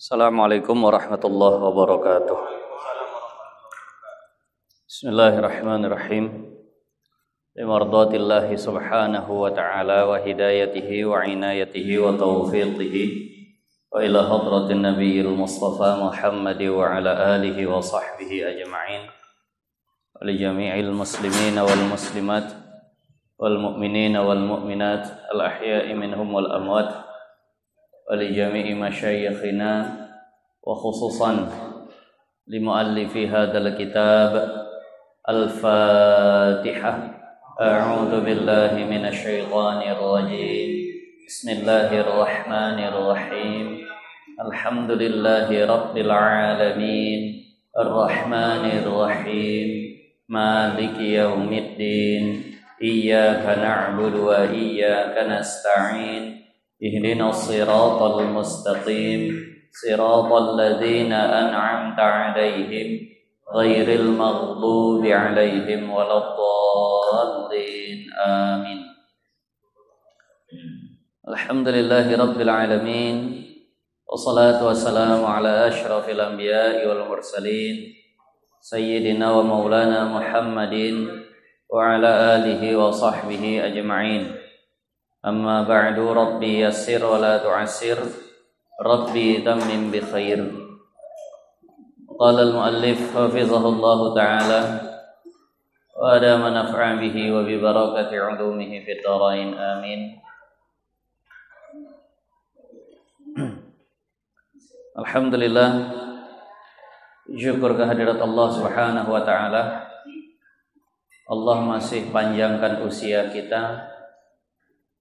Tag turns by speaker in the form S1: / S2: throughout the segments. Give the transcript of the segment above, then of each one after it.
S1: Assalamualaikum warahmatullahi wabarakatuh. Bismillahirrahmanirrahim. Bimardatillahi subhanahu wa ta'ala wa hidayatihi wa inayatihi wa taufiqihi wa ila hadratin nabiyil mustafa Muhammadi wa ala alihi wa sahbihi ajma'in wa li jami'il muslimina wal muslimat wal mu'minina wal mu'minat al ahya'i minhum wal amwat ولجميع مشايخنا وخصوصا لمؤلف هذا الكتاب الفاتحة. أعوذ بالله من الشيطان الرجيم. بسم الله الرحمن الرحيم. الحمد لله رب العالمين الرحمن الرحيم مالك يوم الدين إياك نعبد وإياك نستعين اهدنا الصراط المستقيم صراط الذين أنعمت عليهم غير المغضوب عليهم ولا الضالين آمين. الحمد لله رب العالمين والصلاة والسلام على أشرف الأنبياء والمرسلين سيدنا ومولانا محمد وعلى آله وصحبه أجمعين. Amma ba'du, Rabbi yassir wa la tu'assir, Rabbi tamim bi khair. Qala al-muallif hafizahullahu ta'ala wa adama naf'a bihi wa bi barakati 'ulumihi fid dharain amin. Alhamdulillah, syukur kehadirat Allah Subhanahu wa ta'ala. Allah masih panjangkan usia kita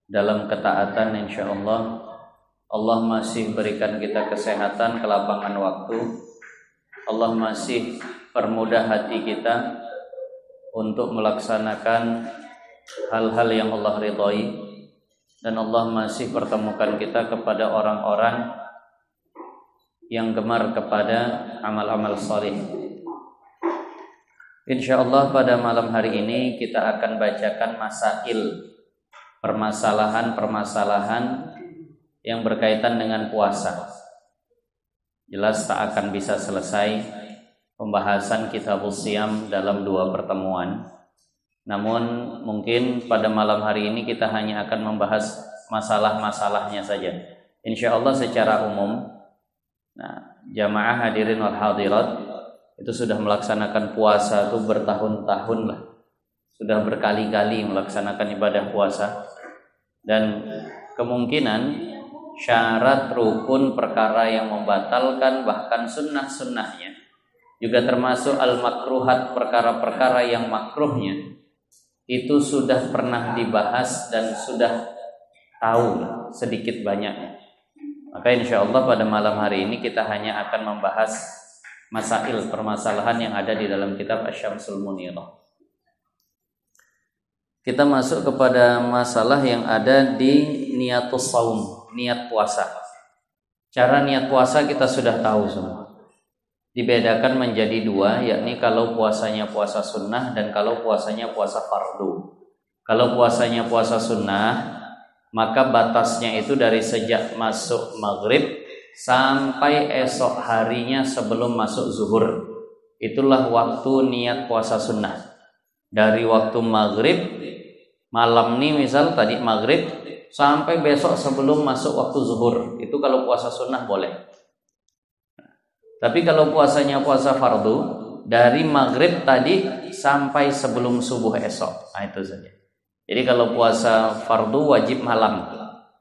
S1: dalam ketaatan, insyaallah. Allah masih berikan kita kesehatan, kelapangan waktu. Allah masih permudah hati kita untuk melaksanakan hal-hal yang Allah ridhai, dan Allah masih pertemukan kita kepada orang-orang yang gemar kepada amal-amal salih. Insyaallah pada malam hari ini kita akan bacakan masail, permasalahan-permasalahan yang berkaitan dengan puasa. Jelas tak akan bisa selesai pembahasan Kitabus Shiyam dalam 2 pertemuan. Namun mungkin pada malam hari ini kita hanya akan membahas masalah-masalahnya saja, insyaallah secara umum. Nah, jamaah hadirin wal hadirat itu sudah melaksanakan puasa itu bertahun-tahun lah. Sudah berkali-kali melaksanakan ibadah puasa, dan kemungkinan syarat, rukun, perkara yang membatalkan, bahkan sunnah-sunnahnya, juga termasuk al-makruhat, perkara-perkara yang makruhnya, itu sudah pernah dibahas dan sudah tahu sedikit banyaknya. Maka insyaallah pada malam hari ini kita hanya akan membahas masail, permasalahan yang ada di dalam kitab Asy-Syamsul Munirah. Kita masuk kepada masalah yang ada di niatus saum, niat puasa. Cara niat puasa kita sudah tahu semua. Dibedakan menjadi 2, yakni kalau puasanya puasa sunnah dan kalau puasanya puasa fardu. Kalau puasanya puasa sunnah, maka batasnya itu dari sejak masuk maghrib sampai esok harinya sebelum masuk zuhur. Itulah waktu niat puasa sunnah. Dari waktu maghrib malam nih, misal tadi maghrib sampai besok sebelum masuk waktu zuhur, itu kalau puasa sunnah boleh. Tapi kalau puasanya puasa fardu, dari maghrib tadi sampai sebelum subuh esok, nah itu saja. Jadi kalau puasa fardu wajib malam.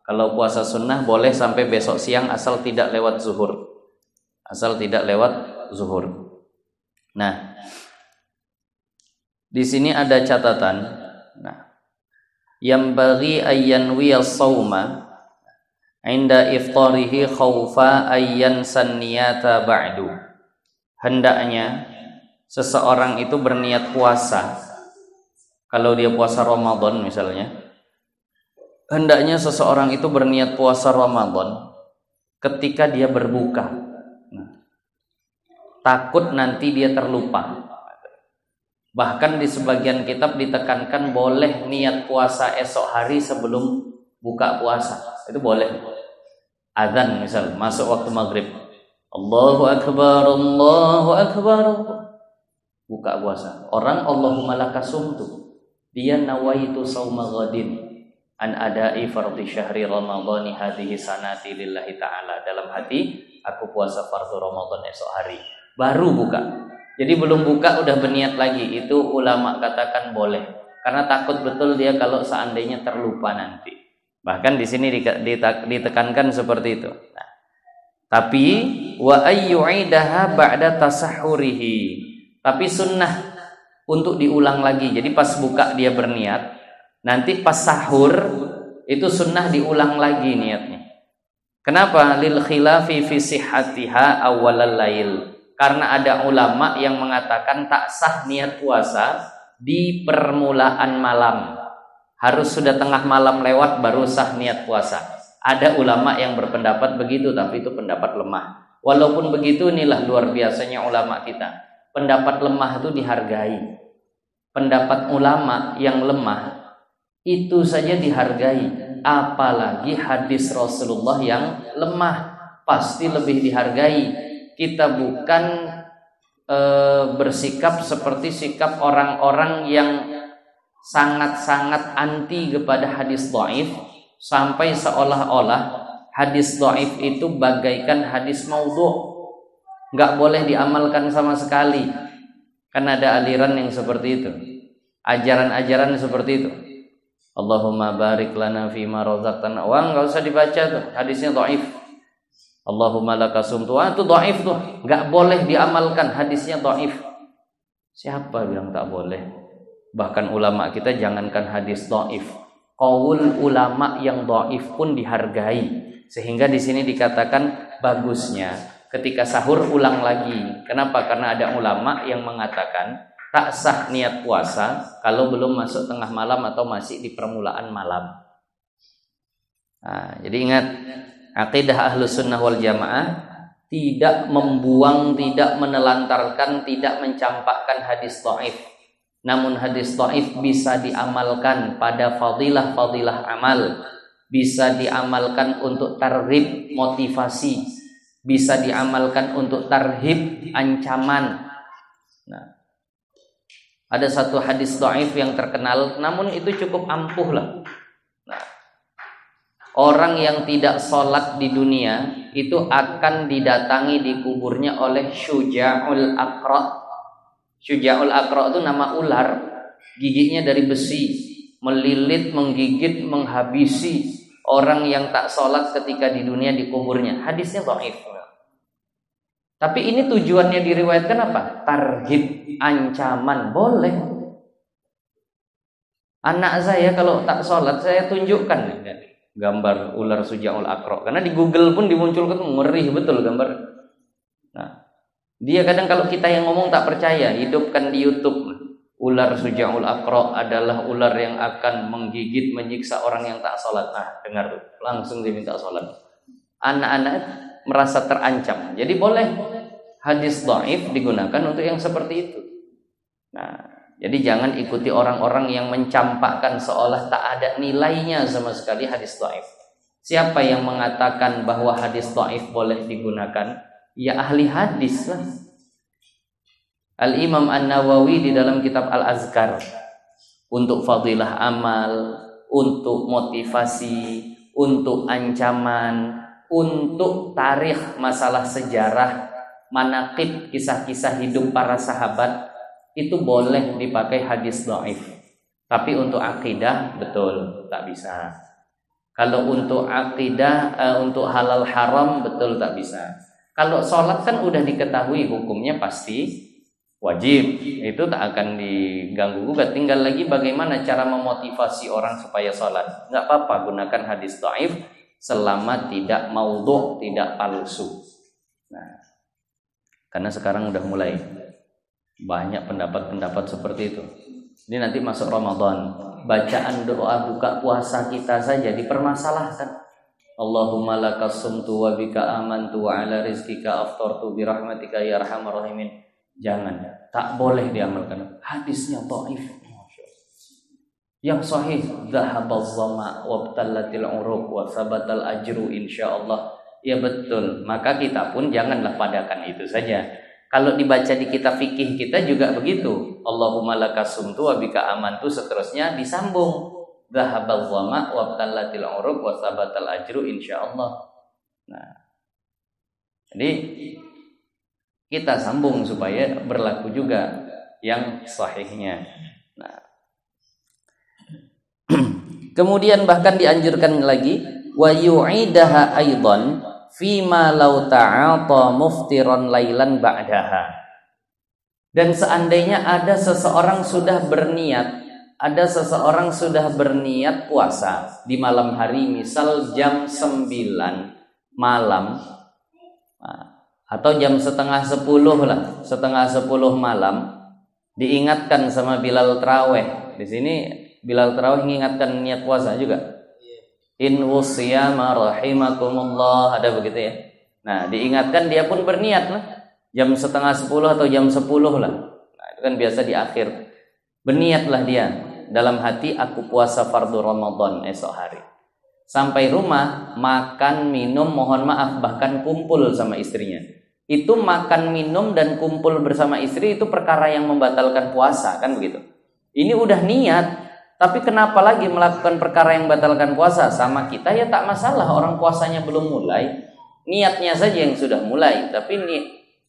S1: Kalau puasa sunnah boleh sampai besok siang asal tidak lewat zuhur. Nah, di sini ada catatan. Nah, yang bagi ayyanwi as-sauma inda iftarihi khaufa ayyan sanniyata ba'du. Hendaknya seseorang itu berniat puasa. Kalau dia puasa Ramadan misalnya, hendaknya seseorang itu berniat puasa Ramadan ketika dia berbuka. Takut nanti dia terlupa. Bahkan di sebagian kitab ditekankan boleh niat puasa esok hari sebelum buka puasa. Itu boleh. Azan misal masuk waktu maghrib, Allahu Akbar, Allahu Akbar. Buka puasa. Orang Allahumma lakasumtu. Dia nawaitu sauma ghadin an adai fardhi syahri ramadhani hadhihi sanati lillahi ta'ala. Dalam hati, aku puasa fardu Ramadan esok hari. Baru buka. Jadi belum buka udah berniat lagi. Itu ulama katakan boleh. Karena takut betul dia kalau seandainya terlupa nanti. Bahkan di sini ditekankan seperti itu. Nah, tapi wa ayyu'idaha ba'da tasahhurihi. Tapi sunnah untuk diulang lagi. Jadi pas buka dia berniat, nanti pas sahur itu sunnah diulang lagi niatnya. Kenapa? Lil khilafi fi sihhatiha awwalal lail. Karena ada ulama yang mengatakan tak sah niat puasa di permulaan malam. Harus sudah tengah malam lewat baru sah niat puasa. Ada ulama yang berpendapat begitu, tapi itu pendapat lemah. Walaupun begitu, inilah luar biasanya ulama kita. Pendapat lemah itu dihargai. Pendapat ulama yang lemah itu saja dihargai. Apalagi hadis Rasulullah yang lemah, pasti lebih dihargai. Kita bukan bersikap seperti sikap orang-orang yang sangat-sangat anti kepada hadis dhaif, sampai seolah-olah hadis dhaif itu bagaikan hadis maudhu', nggak boleh diamalkan sama sekali. Kan ada aliran yang seperti itu, ajaran-ajaran seperti itu. Allahumma barik lana fima razaqtana. Wah, nggak usah dibaca tuh, hadisnya dhaif. Allahumma lakasumtu, itu dhaif tuh, nggak boleh diamalkan, hadisnya dhaif. Siapa bilang tak boleh? Bahkan ulama kita jangankan hadis dhaif, qaul ulama yang dhaif pun dihargai. Sehingga di sini dikatakan bagusnya ketika sahur ulang lagi. Kenapa? Karena ada ulama yang mengatakan tak sah niat puasa kalau belum masuk tengah malam atau masih di permulaan malam. Nah, jadi ingat, akidah Ahlus Sunnah wal Jamaah tidak membuang, tidak menelantarkan, tidak mencampakkan hadis dhaif. Namun hadis dhaif bisa diamalkan pada fadilah-fadilah amal, bisa diamalkan untuk targhib motivasi, bisa diamalkan untuk tarhib ancaman. Nah, ada satu hadis dhaif yang terkenal, namun itu cukup ampuh lah. Nah, orang yang tidak sholat di dunia itu akan didatangi di kuburnya oleh Syuja'ul Aqra'. Syuja'ul Aqra' itu nama ular, giginya dari besi, melilit, menggigit, menghabisi orang yang tak sholat ketika di dunia di kuburnya. Hadisnya dhaif. Tapi ini tujuannya diriwayatkan apa? Tarhib, ancaman, boleh. Anak saya kalau tak sholat saya tunjukkan gambar ular Syuja'ul Aqra', karena di Google pun dimunculkan, ngeri betul gambar. Nah, dia kadang kalau kita yang ngomong tak percaya, hidupkan di YouTube. Ular Syuja'ul Aqra' adalah ular yang akan menggigit, menyiksa orang yang tak sholat. Nah, dengar tuh, langsung diminta sholat. Anak-anak merasa terancam. Jadi boleh hadis dhaif digunakan untuk yang seperti itu. Nah, jadi jangan ikuti orang-orang yang mencampakkan seolah tak ada nilainya sama sekali hadis dhaif. Siapa yang mengatakan bahwa hadis dhaif boleh digunakan? Ya ahli hadis lah. Al-Imam An-Nawawi di dalam kitab Al-Azkar, untuk fadilah amal, untuk motivasi, untuk ancaman, untuk tarikh masalah sejarah, manaqib, kisah-kisah hidup para sahabat, itu boleh dipakai hadis dhaif. Tapi untuk akidah betul tak bisa. Kalau untuk akidah, untuk halal haram betul tak bisa. Kalau sholat kan udah diketahui hukumnya pasti wajib, itu tak akan diganggu gugat. Tinggal lagi bagaimana cara memotivasi orang supaya sholat. Nggak apa-apa gunakan hadis dhaif selama tidak maudhu', tidak palsu. Nah, karena sekarang udah mulai banyak pendapat-pendapat seperti itu. Ini nanti masuk Ramadan, bacaan doa buka puasa kita saja dipermasalahkan. Allahumma lakasumtu wa bika amantu wa ala rizkika aftartu birahmatika ya arhamar rahimin. Jangan, tak boleh diamalkan. Hadisnya dhaif. Yang sahih, dhahabaz zama wa btallatil uruq wa sabatal ajru insyaallah. Ya betul. Maka kita pun janganlah padakan itu saja. Kalau dibaca di kitab fikih kita juga begitu. Allahumma lakasumtu wa bika amantu, seterusnya disambung. Dhahabal dhama wa tallatil urub wa sabatal ajru insyaallah. Nah, jadi kita sambung supaya berlaku juga yang sahihnya. Nah, kemudian bahkan dianjurkan lagi wa yu'idaha aidan fima law ta'ata muftiran lailan ba'daha. Dan seandainya ada seseorang sudah berniat puasa di malam hari, misal jam 9 malam atau jam setengah 10 malam, diingatkan sama Bilal Taraweh. Di sini Bilal Taraweh mengingatkan niat puasa juga. In wasiyama rahimakumullah, ada begitu ya. Nah, diingatkan, dia pun berniat lah. Jam setengah 10 atau jam 10 lah. Nah, itu kan biasa di akhir. Berniatlah dia dalam hati, aku puasa fardu Ramadan esok hari. Sampai rumah, makan, minum, mohon maaf, bahkan kumpul sama istrinya. Itu makan, minum, dan kumpul bersama istri itu perkara yang membatalkan puasa, kan begitu. Ini udah niat, tapi kenapa lagi melakukan perkara yang membatalkan puasa? Sama kita ya tak masalah, orang puasanya belum mulai, niatnya saja yang sudah mulai, tapi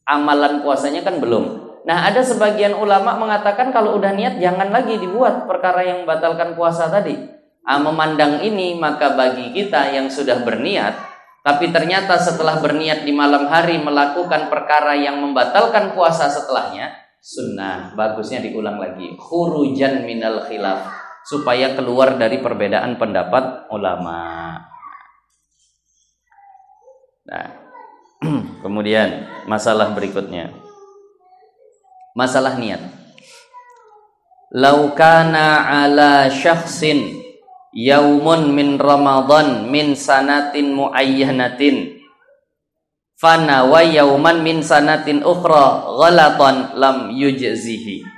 S1: amalan puasanya kan belum. Nah, ada sebagian ulama mengatakan kalau udah niat jangan lagi dibuat perkara yang membatalkan puasa tadi. Memandang ini, maka bagi kita yang sudah berniat, tapi ternyata setelah berniat di malam hari melakukan perkara yang membatalkan puasa setelahnya, sunnah, bagusnya diulang lagi. Khurujan minal khilaf, supaya keluar dari perbedaan pendapat ulama. Nah, kemudian masalah berikutnya, masalah niat. Lau kana ala syakhsin yaumun min Ramadan min sanatin muayyanatin fana wa yauman min sanatin ukhra ghalatan lam yujzihi.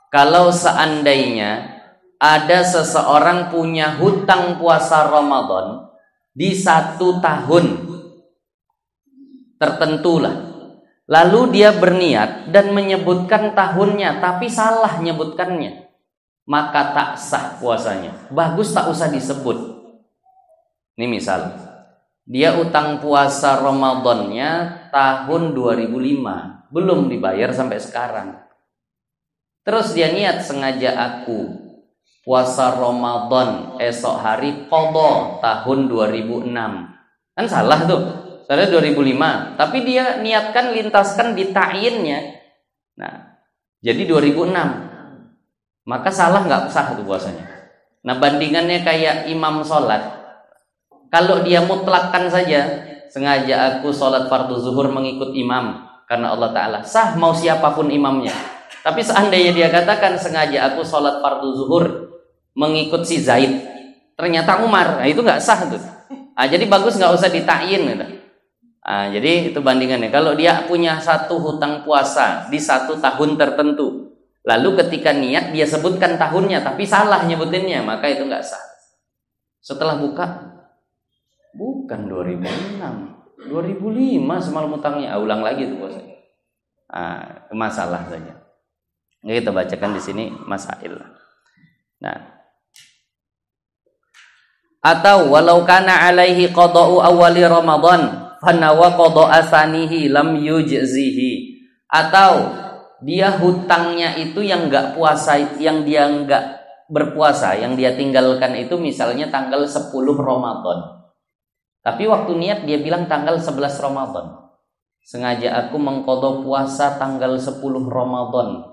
S1: Kalau seandainya ada seseorang punya hutang puasa Ramadan di 1 tahun tertentu lah, lalu dia berniat dan menyebutkan tahunnya tapi salah nyebutkannya, maka tak sah puasanya. Bagus tak usah disebut. Ini misal dia utang puasa Ramadannya tahun 2005, belum dibayar sampai sekarang. Terus dia niat, sengaja aku puasa Ramadan esok hari qadha tahun 2006. Kan salah tuh. Salah 2005, tapi dia niatkan, lintaskan di ta'yinnya. Nah, jadi 2006. Maka salah, nggak sah tuh puasanya. Nah, bandingannya kayak imam sholat. Kalau dia mutlakkan saja, sengaja aku sholat fardu zuhur mengikut imam karena Allah Ta'ala, sah mau siapapun imamnya. Tapi seandainya dia katakan sengaja aku sholat fardu zuhur mengikut si Zaid, ternyata Umar, nah itu nggak sah tuh. Jadi bagus nggak usah ditakyin gitu. Jadi itu bandingannya. Kalau dia punya 1 hutang puasa di 1 tahun tertentu, lalu ketika niat dia sebutkan tahunnya tapi salah nyebutinnya, maka itu nggak sah. Setelah buka, bukan 2006, 2005 semalam hutangnya. Ulang lagi tuh puasanya. Masalah saja. Ini kita bacakan di sini masail. Nah, atau walau kana alaihi qada'u awali Ramadan fanawa qada'a sanihi lam yujzihi. Atau dia hutangnya itu yang enggak puasa, yang dia enggak berpuasa, yang dia tinggalkan itu misalnya tanggal 10 Ramadan. Tapi waktu niat dia bilang tanggal 11 Ramadan. Sengaja aku mengqadha puasa tanggal 10 Ramadan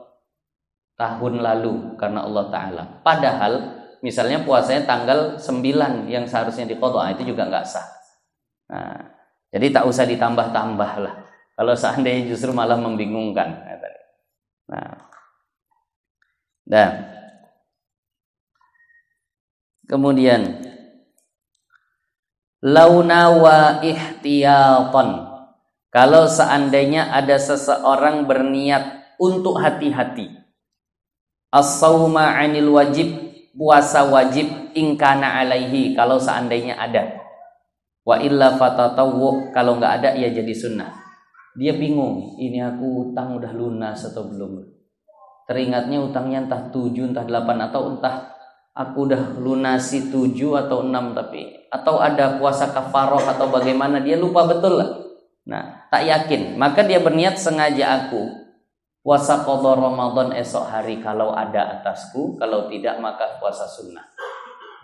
S1: tahun lalu karena Allah Ta'ala. Padahal misalnya puasanya tanggal 9 yang seharusnya diqadha, itu juga enggak sah. Nah, jadi tak usah ditambah-tambah lah. Kalau seandainya justru malah membingungkan. Nah, kemudian launawa ihtiyatan, kalau seandainya ada seseorang berniat untuk hati-hati, as-sauma 'anil wajib, puasa wajib, ingkana alaihi, kalau seandainya ada. Wa illa fatatawwu, kalau nggak ada ya jadi sunnah. Dia bingung, ini aku utang udah lunas atau belum. Teringatnya utangnya entah 7, entah 8, atau entah aku udah lunasi 7 atau 6, tapi atau ada puasa kafaroh atau bagaimana, dia lupa betul lah. Nah, tak yakin. Maka dia berniat, sengaja aku puasa qadha Ramadan esok hari kalau ada atasku, kalau tidak maka puasa sunnah.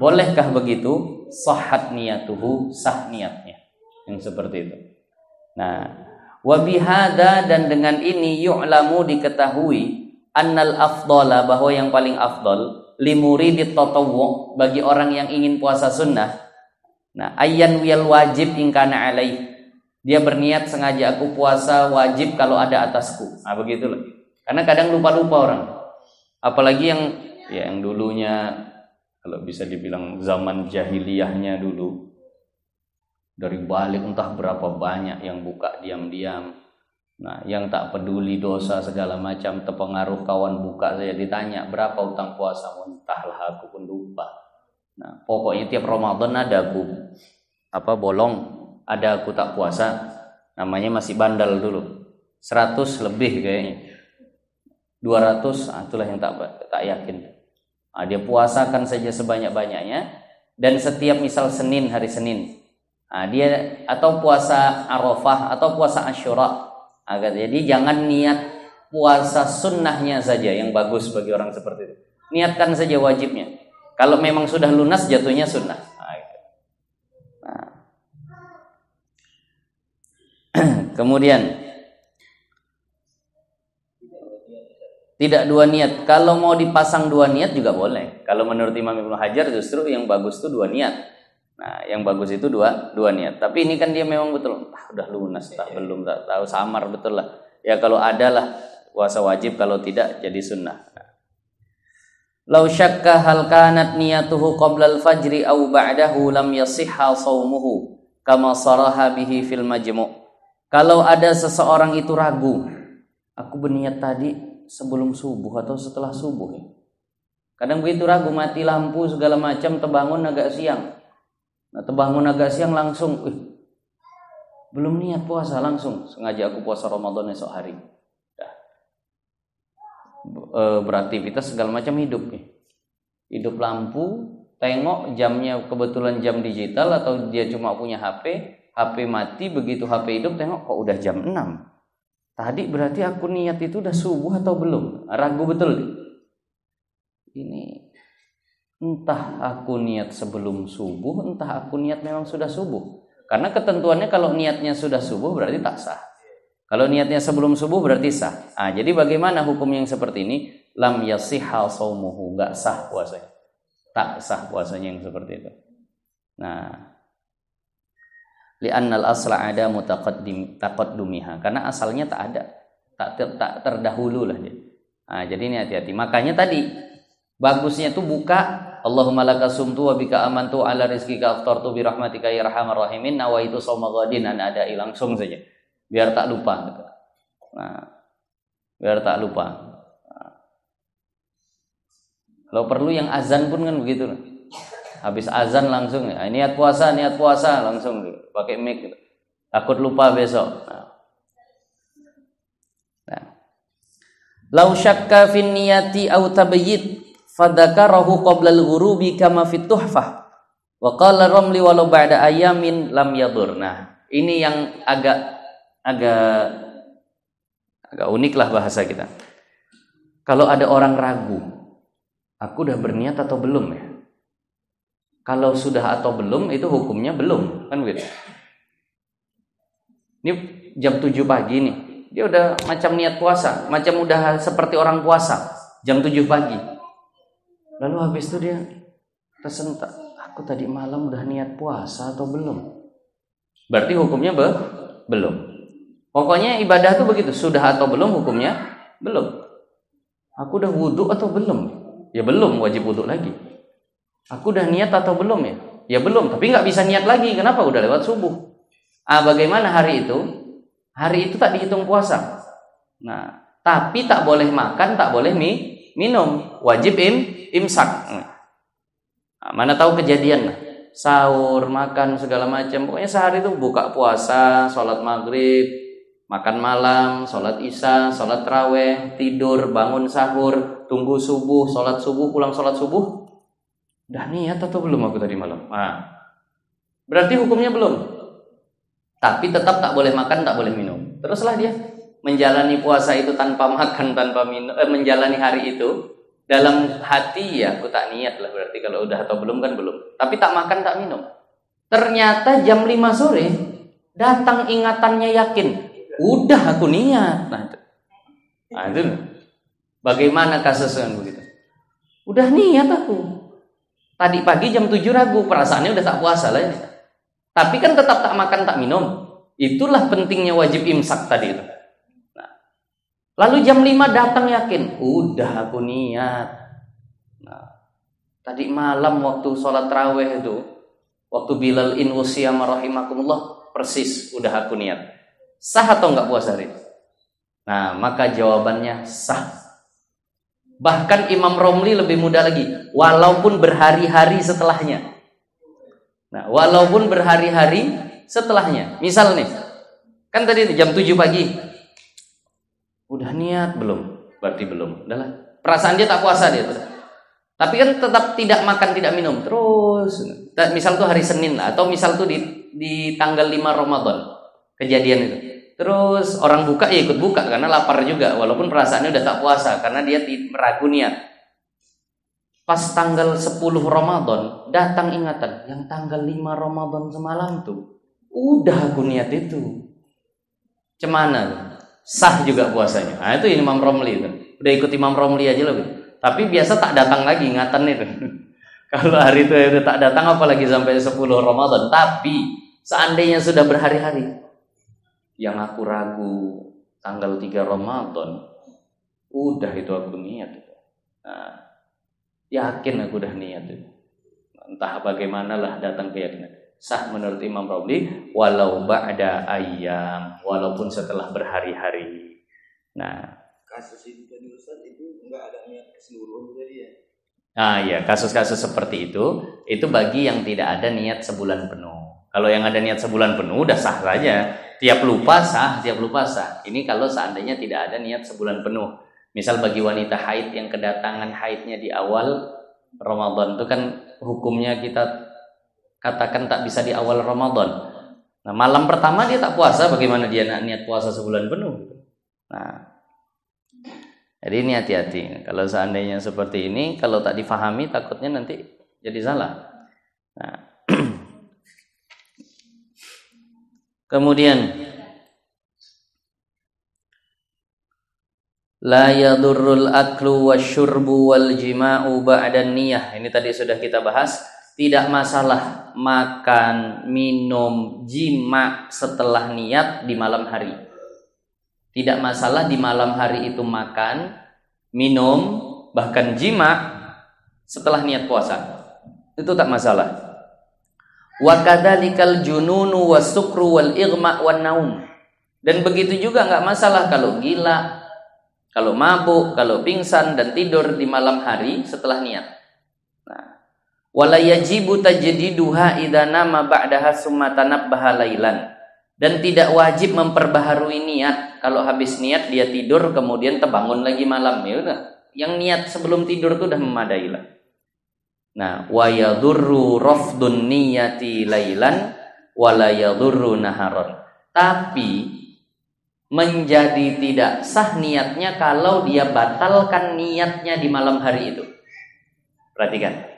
S1: Bolehkah begitu? Sahhat niyatuhu, sah niatnya. Yang seperti itu. Nah, wa bihada, dan dengan ini yu'lamu, diketahui, annal afdala, bahwa yang paling afdal, limuridit tatawwu, bagi orang yang ingin puasa sunnah. Nah, ayyan wiyal wajib ingkana alaih, dia berniat sengaja aku puasa wajib kalau ada atasku. Nah, begitulah. Karena kadang lupa-lupa orang. Apalagi yang dulunya, kalau bisa dibilang zaman jahiliyahnya dulu, dari balik entah berapa banyak yang buka diam-diam. Nah, yang tak peduli dosa segala macam, terpengaruh kawan buka saja ditanya berapa utang puasa, entahlah aku pun lupa. Nah, pokoknya tiap Ramadan ada aku bolong, ada aku tak puasa, namanya masih bandal dulu. 100 lebih kayaknya. 200, itulah yang tak yakin. Nah, dia puasakan saja sebanyak-banyaknya, dan setiap misal Senin, hari Senin, dia atau puasa Arafah atau puasa Asyura. Jadi jangan niat puasa sunnahnya saja yang bagus bagi orang seperti itu. Niatkan saja wajibnya. Kalau memang sudah lunas jatuhnya sunnah. Kemudian tidak dua niat. Kalau mau dipasang dua niat juga boleh. Kalau menurut Imam Ibnu Hajar justru yang bagus itu dua niat. Nah, yang bagus itu dua niat. Tapi ini kan dia memang betul, udah lunas, belum, tak tahu, samar betul lah. Ya kalau ada lah puasa wajib, kalau tidak jadi sunnah. Lau syakka hal kanat niyatuhu qabla al-fajri aw ba'dahu lam yasihha shaumuhu kama saraha bihi fil majmu'. Kalau ada seseorang itu ragu, aku berniat tadi sebelum subuh atau setelah subuh ya. Kadang begitu ragu, mati lampu segala macam, terbangun agak siang. Nah, terbangun agak siang langsung, belum niat puasa, langsung sengaja aku puasa Ramadan esok hari. Beraktivitas segala macam hidup hidup lampu, tengok jamnya kebetulan jam digital, atau dia cuma punya HP mati, begitu HP hidup tengok kok udah jam 6. Tadi berarti aku niat itu udah subuh atau belum? Ragu betul. Ini entah aku niat sebelum subuh, entah aku niat memang sudah subuh. Karena ketentuannya kalau niatnya sudah subuh berarti tak sah. Kalau niatnya sebelum subuh berarti sah. Jadi bagaimana hukum yang seperti ini? Lam yasihha shaumuhu, enggak sah puasanya. Tak sah puasanya yang seperti itu. Nah, li'annal asla ada taqaddumiha, karena asalnya tak ada, tak terdahulu lah dia. Jadi ini hati-hati. Makanya tadi bagusnya tuh buka Allahumma laka sumtu wa bika amantu ala rizqika aftartu bi rahmatika ya arhamar rahimin nawaitu shauma ghadin an adai, langsung saja biar tak lupa. Biar tak lupa. Kalau perlu yang azan pun kan begitu. Habis azan langsung niat puasa langsung pakai mic gitu. Takut lupa besok. Lau syakka fin niyati aw tabayyid fadzakarahu qabla al-ghurubi kama fit tuhfah wa qala ramli walau ba'da ayamin lam yadur. Nah, ini yang agak unik lah bahasa kita. Kalau ada orang ragu, aku udah berniat atau belum ya? Kalau sudah atau belum itu hukumnya belum, kan begitu. Ini jam 7 pagi nih. Dia udah macam niat puasa, macam udah seperti orang puasa jam 7 pagi. Lalu habis itu dia tersentak, aku tadi malam udah niat puasa atau belum? Berarti hukumnya belum. Pokoknya ibadah tuh begitu, sudah atau belum hukumnya belum. Aku udah wudu atau belum? Ya belum, wajib wudu lagi. Aku udah niat atau belum ya? Ya belum, tapi nggak bisa niat lagi. Kenapa? Udah lewat subuh. Bagaimana hari itu? Hari itu tak dihitung puasa. Nah, tapi tak boleh makan, tak boleh minum. Wajib imsak. Mana tahu kejadian. sahur, makan segala macam. Pokoknya sehari itu buka puasa, sholat maghrib, makan malam, sholat isya, sholat taraweh, tidur, bangun sahur, tunggu subuh, sholat subuh, pulang sholat subuh. Udah niat atau belum aku tadi malam? Nah, berarti hukumnya belum. Tapi tetap tak boleh makan, tak boleh minum. Teruslah dia menjalani puasa itu tanpa makan, tanpa minum, menjalani hari itu dalam hati, ya aku tak niat lah berarti. Kalau udah atau belum kan belum. Tapi tak makan, tak minum. Ternyata jam 5 sore datang ingatannya, yakin, udah aku niat. Nah itu bagaimana kasusnya begitu? Udah niat aku. Tadi pagi jam 7 ragu, perasaannya udah tak puasa lah ini. Tapi kan tetap tak makan, tak minum. Itulah pentingnya wajib imsak tadi itu. Lalu jam 5 datang yakin, udah aku niat. Nah, tadi malam waktu sholat tarawih itu, waktu Bilal in wasiyam rahimakumullah, persis udah aku niat. Sah atau enggak puasa hari? Nah, maka jawabannya sah. Bahkan Imam Romli lebih mudah lagi, walaupun berhari-hari setelahnya. Nah, walaupun berhari-hari setelahnya. Misal nih, kan tadi jam 7 pagi. Udah niat belum? Berarti belum. Udahlah. Perasaan dia tak puasa dia. Tapi kan tetap tidak makan, tidak minum. Terus. Misal tuh hari Senin lah. Atau misal tuh di tanggal 5 Ramadan. Kejadian itu. Terus orang buka ya ikut buka. Karena lapar juga. Walaupun perasaannya udah tak puasa. Karena dia meragu niat. Pas tanggal 10 Ramadan. Datang ingatan. Yang tanggal 5 Ramadan semalam tuh. Udah aku niat itu. Cemana tuh? Sah juga puasanya. Nah itu Imam Romli itu. Udah ikut Imam Romli aja lebih. Tapi biasa tak datang lagi ingatan itu. Kalau hari itu udah tak datang, apalagi sampai 10 Ramadan. Tapi seandainya sudah berhari-hari, yang aku ragu tanggal 3 Ramadan, udah itu aku niat. Nah, yakin aku udah niat itu. Entah bagaimana lah datang keyakinan. Sah menurut Imam Romli walau ba'da ayyam, walaupun setelah berhari-hari. Nah,
S2: kasus itu tadi Ustaz itu enggak ada niat keseluruhan jadi ya.
S1: Ah ya, kasus-kasus seperti itu bagi yang tidak ada niat sebulan penuh. Kalau yang ada niat sebulan penuh udah sah saja. Tiap lupa sah. Ini kalau seandainya tidak ada niat sebulan penuh. Misal bagi wanita haid yang kedatangan haidnya di awal Ramadan, itu kan hukumnya kita katakan tak bisa di awal Ramadan. Nah, malam pertama dia tak puasa, bagaimana dia nak niat puasa sebulan penuh? Nah, jadi ini hati-hati. Kalau seandainya seperti ini, kalau tak difahami takutnya nanti jadi salah. Nah, kemudian la yadurrul aklu wasyurbu wal jima'u ba'dan niyah. Ini tadi sudah kita bahas. Tidak masalah makan, minum, jima setelah niat di malam hari. Tidak masalah di malam hari itu makan, minum, bahkan jima setelah niat puasa. Itu tak masalah. Wa kadzalikal jununu wasukru wal ighma wan naum. Dan begitu juga enggak masalah kalau gila, kalau mabuk, kalau pingsan dan tidur di malam hari setelah niat. Wala yajibu tajdiduha idza nama ba'daha summa tanabbaha lailan. Dan tidak wajib memperbaharui niat. Kalau habis niat dia tidur kemudian terbangun lagi malam, ya udah. Yang niat sebelum tidur itu udah memadai lah. Nah, wa yadurru rafdun niyati lailan wa la yadurru naharon. Tapi menjadi tidak sah niatnya kalau dia batalkan niatnya di malam hari itu. Perhatikan.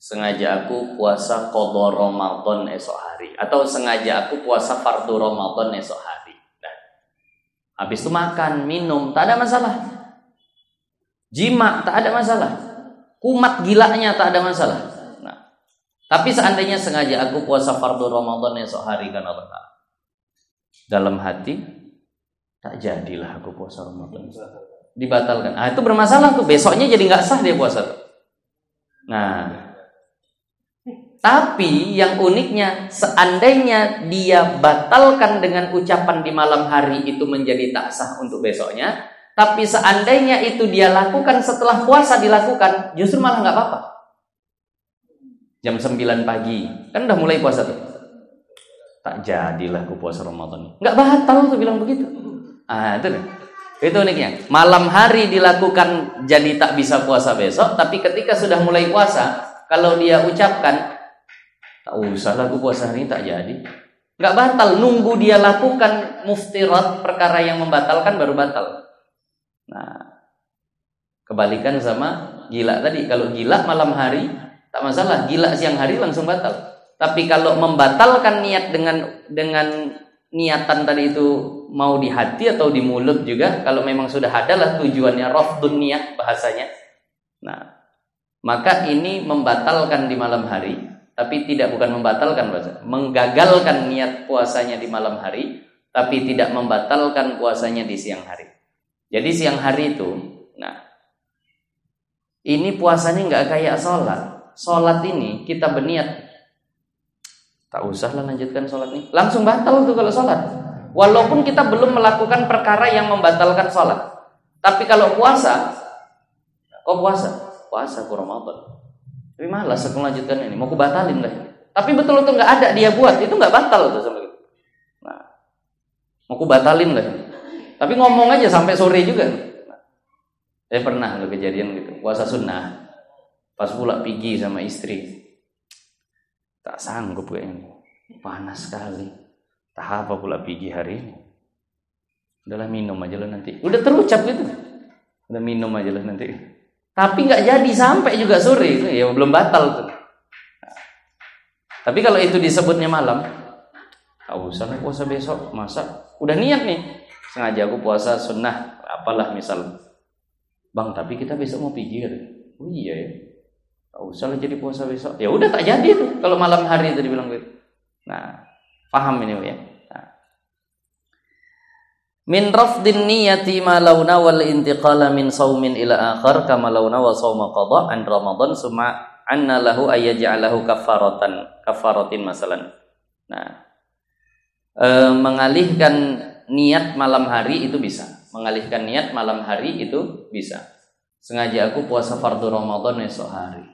S1: Sengaja aku puasa qadha Ramadan esok hari, atau sengaja aku puasa fardu Ramadan esok hari. Nah, habis itu makan, minum, tak ada masalah. Jima tak ada masalah. Kumat gilanya tak ada masalah. Nah, tapi seandainya sengaja aku puasa fardu Ramadan esok hari karena Allah, dalam hati tak jadilah aku puasa Ramadan, dibatalkan. Nah, itu bermasalah tuh. Besoknya jadi nggak sah dia puasa tuh. Nah, tapi yang uniknya, seandainya dia batalkan dengan ucapan di malam hari itu menjadi tak sah untuk besoknya, tapi seandainya itu dia lakukan setelah puasa dilakukan, justru malah nggak apa-apa. jam 9 pagi, kan udah mulai puasa tuh. Tak jadilah aku puasa Ramadan. Nggak batal tuh bilang begitu. Itu deh. Itu uniknya. Malam hari dilakukan jadi tak bisa puasa besok, tapi ketika sudah mulai puasa, kalau dia ucapkan, tak usahlah aku puasa hari ini, tak jadi. Nggak batal, nunggu dia lakukan muftirat, perkara yang membatalkan baru batal. Nah, kebalikan sama gila tadi. Kalau gila malam hari tak masalah, gila siang hari langsung batal. Tapi kalau membatalkan niat dengan niatan tadi itu mau di hati atau di mulut juga, kalau memang sudah adalah tujuannya rafdun niat bahasanya. Nah, maka ini membatalkan di malam hari, tapi bukan membatalkan bahasa, menggagalkan niat puasanya di malam hari, tapi tidak membatalkan puasanya di siang hari. Jadi siang hari itu, nah, ini puasanya nggak kayak sholat. Sholat ini kita berniat, tak usahlah lanjutkan sholat ini, langsung batal tuh kalau sholat. Walaupun kita belum melakukan perkara yang membatalkan sholat. Tapi kalau puasa, kok puasa ku Ramadan, tapi malas aku lanjutkan ini, mau ku batalin lah. Tapi betul-betul nggak ada dia buat, itu nggak batal tuh sama gitu. Nah, mau ku batalin lah. Tapi ngomong aja sampai sore juga. Saya pernah loh kejadian gitu, puasa sunnah, pas pula pergi sama istri. Tak sanggup kayaknya, panas sekali. Tak apa pula pergi hari ini. Udahlah minum aja lah nanti. Udah terucap gitu. Udah minum aja lah nanti. Tapi nggak jadi sampai juga sore. Ya belum batal tuh. Nah, tapi kalau itu disebutnya malam, tak usah puasa besok. Masa udah niat nih, sengaja aku puasa sunnah, apalah misal. Bang, tapi kita besok mau pergi kan? Oh iya ya. Tak usah lah jadi puasa besok. Ya udah tak jadi tuh. Kalau malam hari itu dibilang gitu. Nah, paham ini ya. Nah. Min rafdin niyati ma launa wal intiqala min saumin ila akhar kama launa wa sauma qada an Ramadan summa anna lahu ayyaj'alahu kafaratin masalan. Nah, mengalihkan niat malam hari itu bisa. Mengalihkan niat malam hari itu bisa. Sengaja aku puasa fardu Ramadan esok hari.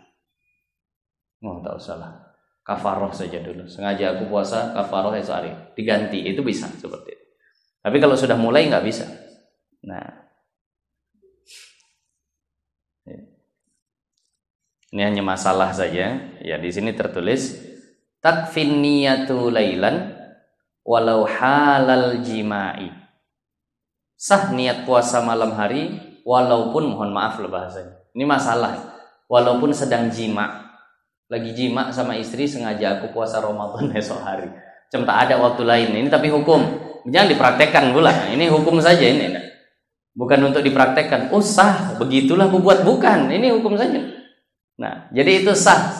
S1: Oh, tak usah lah. Kafaroh saja dulu. Sengaja aku puasa kafaroh esok hari. Diganti, itu bisa seperti itu. Tapi kalau sudah mulai nggak bisa. Nah, ini hanya masalah saja. Ya di sini tertulis takfin niyatu lailan walau halal jima'i. Sah niat puasa malam hari walaupun, mohon maaf loh bahasanya, ini masalah, walaupun sedang jima. Lagi jima sama istri, sengaja aku puasa Ramadan esok hari. Cuma tak ada waktu lain. Ini tapi hukum. Jangan dipraktekkan pula. Ini hukum saja ini. Bukan untuk dipraktekkan. Oh sah, begitulah aku buat. Bukan. Ini hukum saja. Nah, jadi itu sah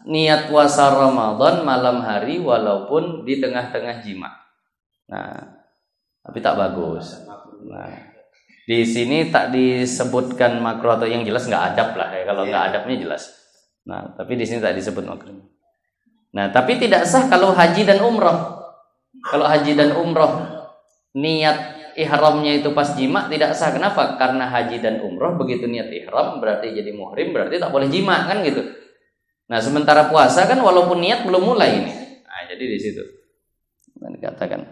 S1: niat puasa Ramadan malam hari walaupun di tengah-tengah jima. Nah, tapi tak bagus. Nah, di sini tak disebutkan makruh atau yang jelas nggak adab lah ya. Kalau nggak adabnya jelas. Nah, tapi di sini tak disebut makruh. Nah, tapi tidak sah kalau haji dan umroh. Kalau haji dan umroh niat ihramnya itu pas jima tidak sah. Kenapa? Karena haji dan umroh begitu niat ihram berarti jadi muhrim, berarti tak boleh jima kan gitu. Nah, sementara puasa kan walaupun niat belum mulai ini. Nah, jadi di situ dikatakan.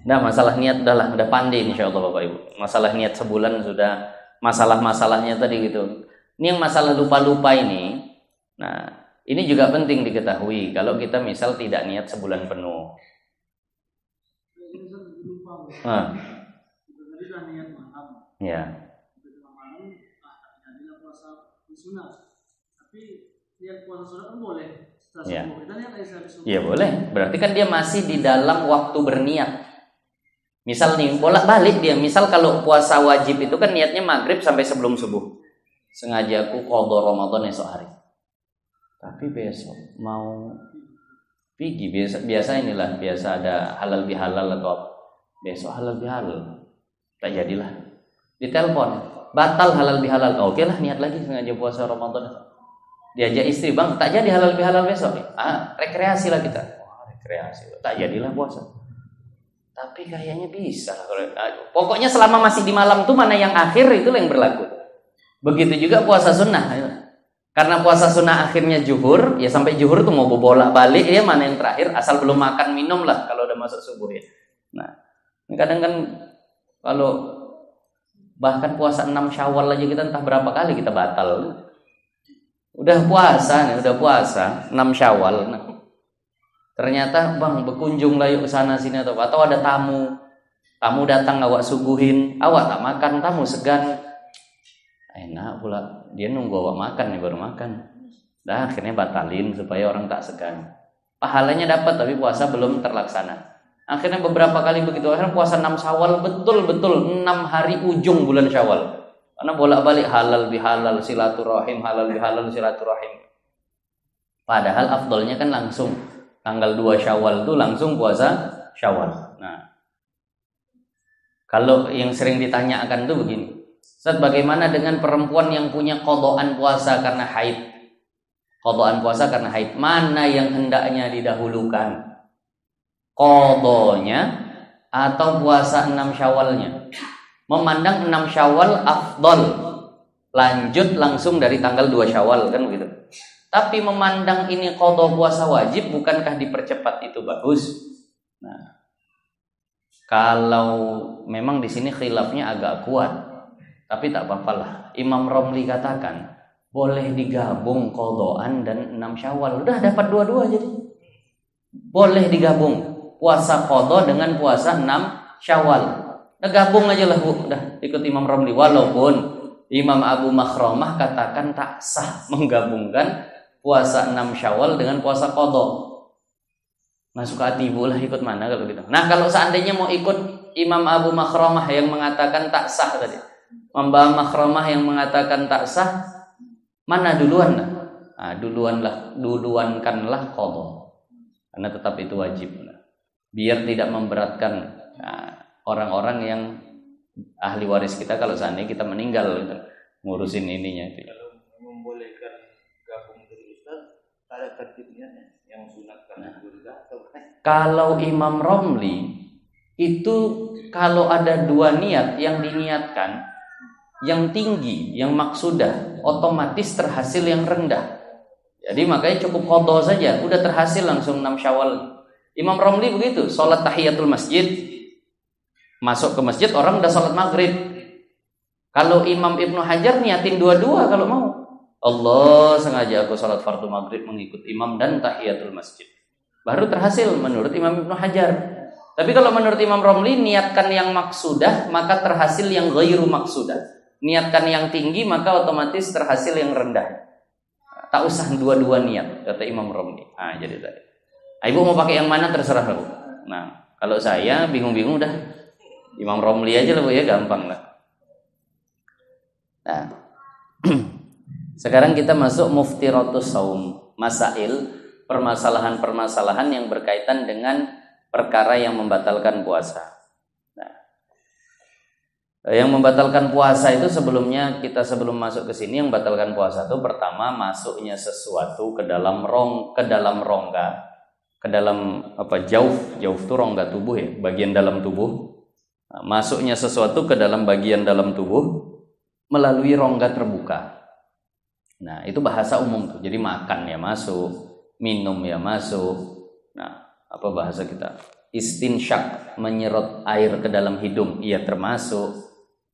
S1: Nah, masalah niat udah pandai insyaallah Bapak Ibu. Masalah niat sebulan sudah. Masalah-masalahnya tadi gitu. Ini yang masalah lupa-lupa ini. Nah, ini juga penting diketahui. Kalau kita misal tidak niat sebulan penuh. Ya. Ya boleh. Berarti kan dia masih di dalam waktu berniat. Misal nih, bolak-balik dia. Misal kalau puasa wajib itu kan niatnya maghrib sampai sebelum subuh. Sengaja aku qadha Ramadan esok hari. Tapi besok mau pergi. Biasa inilah. Biasa ada halal bihalal atau apa. Besok halal bihalal. Tak jadilah. Ditelepon. Batal halal bihalal. Oke lah, niat lagi sengaja puasa Ramadan. Diajak istri, bang tak jadi halal bihalal besok. Rekreasi lah kita. Rekreasi. Tak jadilah puasa. Tapi kayaknya bisa. Pokoknya selama masih di malam tuh mana yang akhir itulah yang berlaku. Begitu juga puasa sunnah. Karena puasa sunnah akhirnya zuhur, ya sampai zuhur tuh mau bolak-balik ya mana yang terakhir, asal belum makan minum lah kalau udah masuk subuh ya. Nah, kadang kan kalau bahkan puasa 6 Syawal aja kita entah berapa kali kita batal. Udah puasa 6 Syawal. Nah, ternyata bang berkunjung lah yuk ke sana sini atau ada tamu datang awak suguhin, awak tak makan, tamu segan. Enak pula dia nunggu awak makan nih baru makan. Dah akhirnya batalin supaya orang tak segan. Pahalanya dapat tapi puasa belum terlaksana. Akhirnya beberapa kali begitu, akhirnya puasa 6 Syawal betul-betul 6 hari ujung bulan Syawal. Karena bolak-balik halal bihalal silaturahim, halal bihalal silaturahim. Padahal afdolnya kan langsung tanggal 2 Syawal tuh langsung puasa Syawal. Nah, kalau yang sering ditanyakan tuh begini, Ustaz, bagaimana dengan perempuan yang punya qadhaan puasa karena haid? Qadhaan puasa karena haid, mana yang hendaknya didahulukan? Qadhanya atau puasa 6 Syawalnya? Memandang 6 Syawal afdol, lanjut langsung dari tanggal 2 Syawal kan begitu. Tapi memandang ini qadha puasa wajib, bukankah dipercepat itu bagus? Nah, kalau memang di sini khilafnya agak kuat, tapi tak apa-apalah. Imam Romli katakan boleh digabung qadhaan dan 6 Syawal. Udah dapat dua-dua jadi. Boleh digabung puasa qadha dengan puasa 6 Syawal. Nah, gabung aja lah Bu, udah ikut Imam Romli. Walaupun Imam Abu Makhramah katakan tak sah menggabungkan puasa 6 Syawal dengan puasa qadha. Nah, suka hati Ibu lah ikut mana kalau gitu. Nah, kalau seandainya mau ikut Imam Abu Makhramah yang mengatakan tak sah tadi, Mbak Makhramah yang mengatakan tak sah, mana duluan lah? Nah, duluankanlah qadha. Karena tetap itu wajib. Biar tidak memberatkan orang-orang yang ahli waris kita kalau seandainya kita meninggal gitu, ngurusin ininya itu.
S2: Kalau membolehkan gabung dari Ustaz, ada tertibnya yang sunat karena gurda atau
S1: kalau Imam Romli itu kalau ada dua niat yang diniatkan, yang tinggi, yang maksudah, otomatis terhasil yang rendah. Jadi makanya cukup qadha saja, udah terhasil langsung 6 Syawal. Imam Romli begitu, sholat tahiyatul masjid, masuk ke masjid orang udah sholat maghrib. Kalau Imam Ibnu Hajar niatin dua-dua kalau mau. Allah sengaja aku sholat fardu maghrib mengikut imam dan tahiyatul masjid, baru terhasil menurut Imam Ibnu Hajar. Tapi kalau menurut Imam Romli niatkan yang maksudah maka terhasil yang ghairu maksudah. Niatkan yang tinggi maka otomatis terhasil yang rendah. Tak usah dua-dua niat kata Imam Romli. Nah, jadi tadi. Ibu mau pakai yang mana terserah Bu. Nah, kalau saya bingung-bingung dah Imam Romli aja lah Bu ya, gampang lah. Nah, sekarang kita masuk muftiratus saum, masail, permasalahan-permasalahan yang berkaitan dengan perkara yang membatalkan puasa. Nah, yang membatalkan puasa itu sebelumnya kita sebelum masuk ke sini, yang membatalkan puasa itu pertama masuknya sesuatu ke dalam rongga, ke dalam jauf itu rongga tubuh ya, bagian dalam tubuh. Nah, masuknya sesuatu ke dalam bagian dalam tubuh melalui rongga terbuka. Nah, itu bahasa umum tuh. Jadi makan ya masuk, minum ya masuk. Nah, apa bahasa kita? Istinsyak, menyerot air ke dalam hidung, iya termasuk.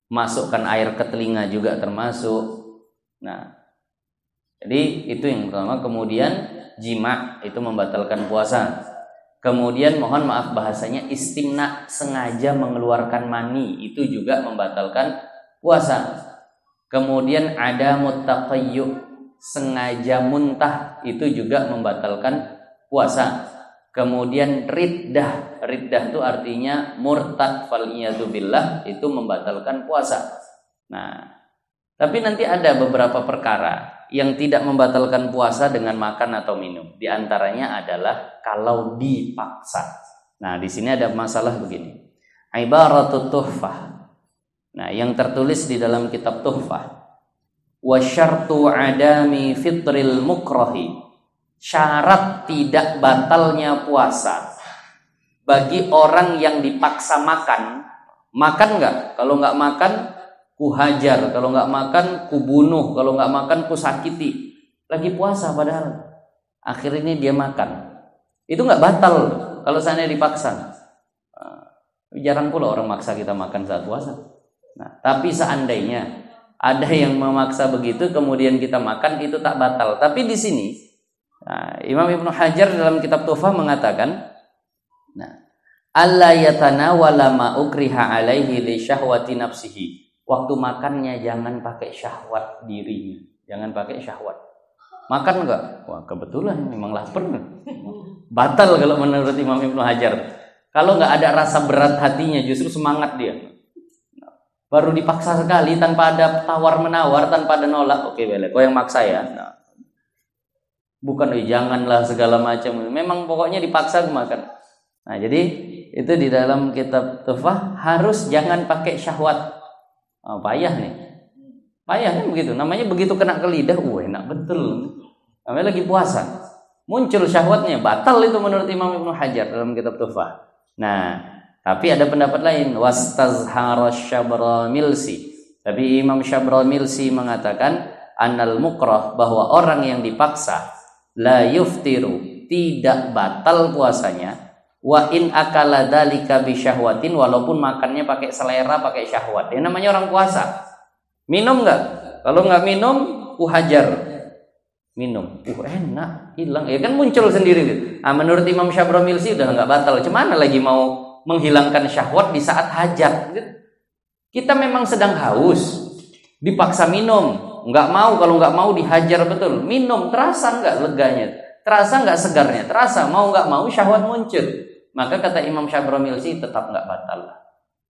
S1: Masukkan air ke telinga juga termasuk. Nah, jadi itu yang pertama. Kemudian jima itu membatalkan puasa. Kemudian mohon maaf bahasanya istimna, sengaja mengeluarkan mani, itu juga membatalkan puasa. Kemudian ada mutaqayyu, sengaja muntah, itu juga membatalkan puasa. Kemudian riddah itu artinya murtad fal'iyadzubillah, itu membatalkan puasa. Nah, tapi nanti ada beberapa perkara yang tidak membatalkan puasa dengan makan atau minum. Di antaranya adalah kalau dipaksa. Nah, di sini ada masalah begini. Ibaratut tuhfah. Nah, yang tertulis di dalam kitab Tuhfah, wa syartu adami fitril mukrahi, syarat tidak batalnya puasa bagi orang yang dipaksa makan. Makan enggak? Kalau enggak makan ku hajar, kalau enggak makan ku bunuh, kalau enggak makan ku sakiti. lagi puasa padahal. Akhirnya dia makan. Itu nggak batal kalau seandainya dipaksa. Jarang pula orang maksa kita makan saat puasa. Nah, tapi seandainya ada yang memaksa begitu kemudian kita makan, itu tak batal. Tapi di sini Imam Ibnu Hajar dalam kitab Tuhfah mengatakan, alla yatanawala ma ukriha alaihi li syahwati nafsihi. Waktu makannya jangan pakai syahwat dirinya, jangan pakai syahwat. Makan enggak? Wah, kebetulan memang lapar. Batal kalau menurut Imam Ibnu Hajar. Kalau enggak ada rasa berat hatinya, justru semangat dia. Baru dipaksa sekali tanpa ada tawar-menawar, tanpa ada nolak. Oke, boleh. Kau yang maksa ya. Nah, bukan janganlah segala macam. Memang pokoknya dipaksa makan. Nah, jadi itu di dalam kitab Tuhfah harus jangan pakai syahwat. Oh, payah nih. Payah kan begitu. Namanya begitu kena ke lidah, enak betul. Namanya lagi puasa. Muncul syahwatnya, batal itu menurut Imam Ibnu Hajar dalam kitab Tuhfah. Nah, tapi ada pendapat lain, wastazhara Syabramilsi. Tapi Imam Syabramilsi mengatakan annal mukrah, bahwa orang yang dipaksa la yuftiru, tidak batal puasanya. Wa in akala dzalika bi syahwatin, walaupun makannya pakai selera, pakai syahwat. Ini namanya orang puasa. Minum enggak? Kalau enggak minum, hajar. Minum. Enak, hilang. Ya kan muncul sendiri gitu. Nah, menurut Imam Syabramilsi udah enggak batal. Cuman lagi mau menghilangkan syahwat di saat hajat gitu. Kita memang sedang haus, dipaksa minum. Enggak mau, kalau enggak mau dihajar betul. Minum, terasa enggak leganya? Terasa enggak segarnya? Terasa, mau enggak mau syahwat muncul. Maka kata Imam Syabramilsi tetap enggak batal.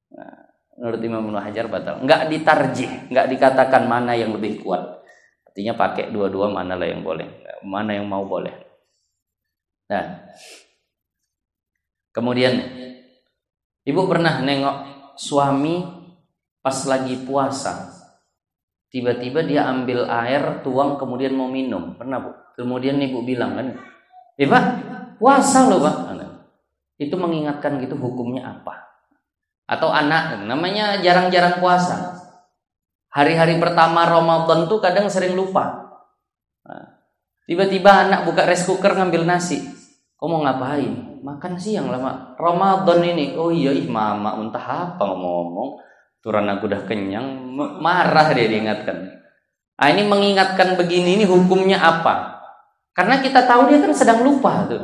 S1: Nah, menurut Imam Ibnu Hajar batal. Enggak ditarjih, enggak dikatakan mana yang lebih kuat. Artinya pakai dua-dua, manalah yang boleh, mana yang mau boleh. Nah, kemudian ibu pernah nengok suami pas lagi puasa, tiba-tiba dia ambil air, tuang, kemudian mau minum. Pernah, Bu? Kemudian ibu bilang kan, Pak, puasa loh, Pak. Itu mengingatkan gitu, hukumnya apa? Atau anak, namanya jarang-jarang puasa. Hari-hari pertama Ramadan tuh kadang sering lupa. Tiba-tiba anak buka rice cooker ngambil nasi. Kau mau ngapain? Makan siang lah, Mak. Ramadan ini. Oh iya, mama entah apa ngomong. Turan aku udah kenyang. Marah dia diingatkan. Nah, ini mengingatkan begini, ini hukumnya apa? Karena kita tahu dia kan sedang lupa tuh.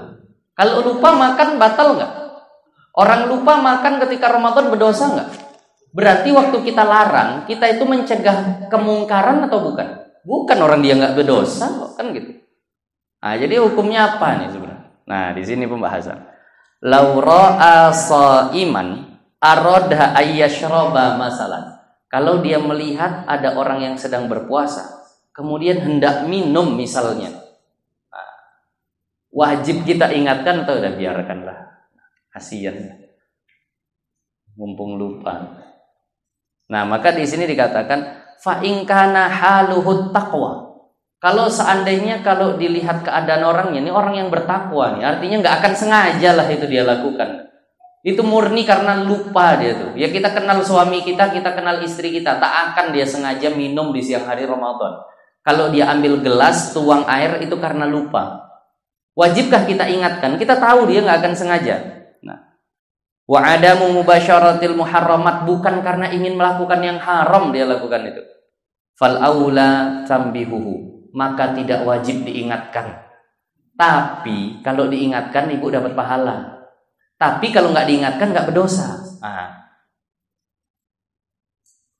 S1: Kalau lupa makan batal nggak? Orang lupa makan ketika Ramadan berdosa nggak? Berarti waktu kita larang, kita itu mencegah kemungkaran atau bukan? Bukan, orang dia nggak berdosa, kan gitu. Nah, jadi hukumnya apa nih sebenarnya? Nah, di sini pembahasan. Laura'a shaiman aroda ayyashroba masalan. Kalau dia melihat ada orang yang sedang berpuasa, kemudian hendak minum misalnya, wajib kita ingatkan atau udah biarkanlah, kasihan, mumpung lupa. Nah, maka di sini dikatakan fa in kana haluhut taqwa. Kalau seandainya kalau dilihat keadaan orangnya, ini orang yang bertakwa nih, artinya nggak akan sengaja lah itu dia lakukan. Itu murni karena lupa dia tuh. Ya kita kenal suami kita kenal istri kita, tak akan dia sengaja minum di siang hari Ramadan. Kalau dia ambil gelas, tuang air itu karena lupa. Wajibkah kita ingatkan? Kita tahu dia nggak akan sengaja. Nah, wa adamu mubasyaratil muharramat, bukan karena ingin melakukan yang haram dia lakukan itu. Fal aula tambihuhu, maka tidak wajib diingatkan. Tapi kalau diingatkan ibu dapat pahala. Tapi kalau nggak diingatkan nggak berdosa. Nah,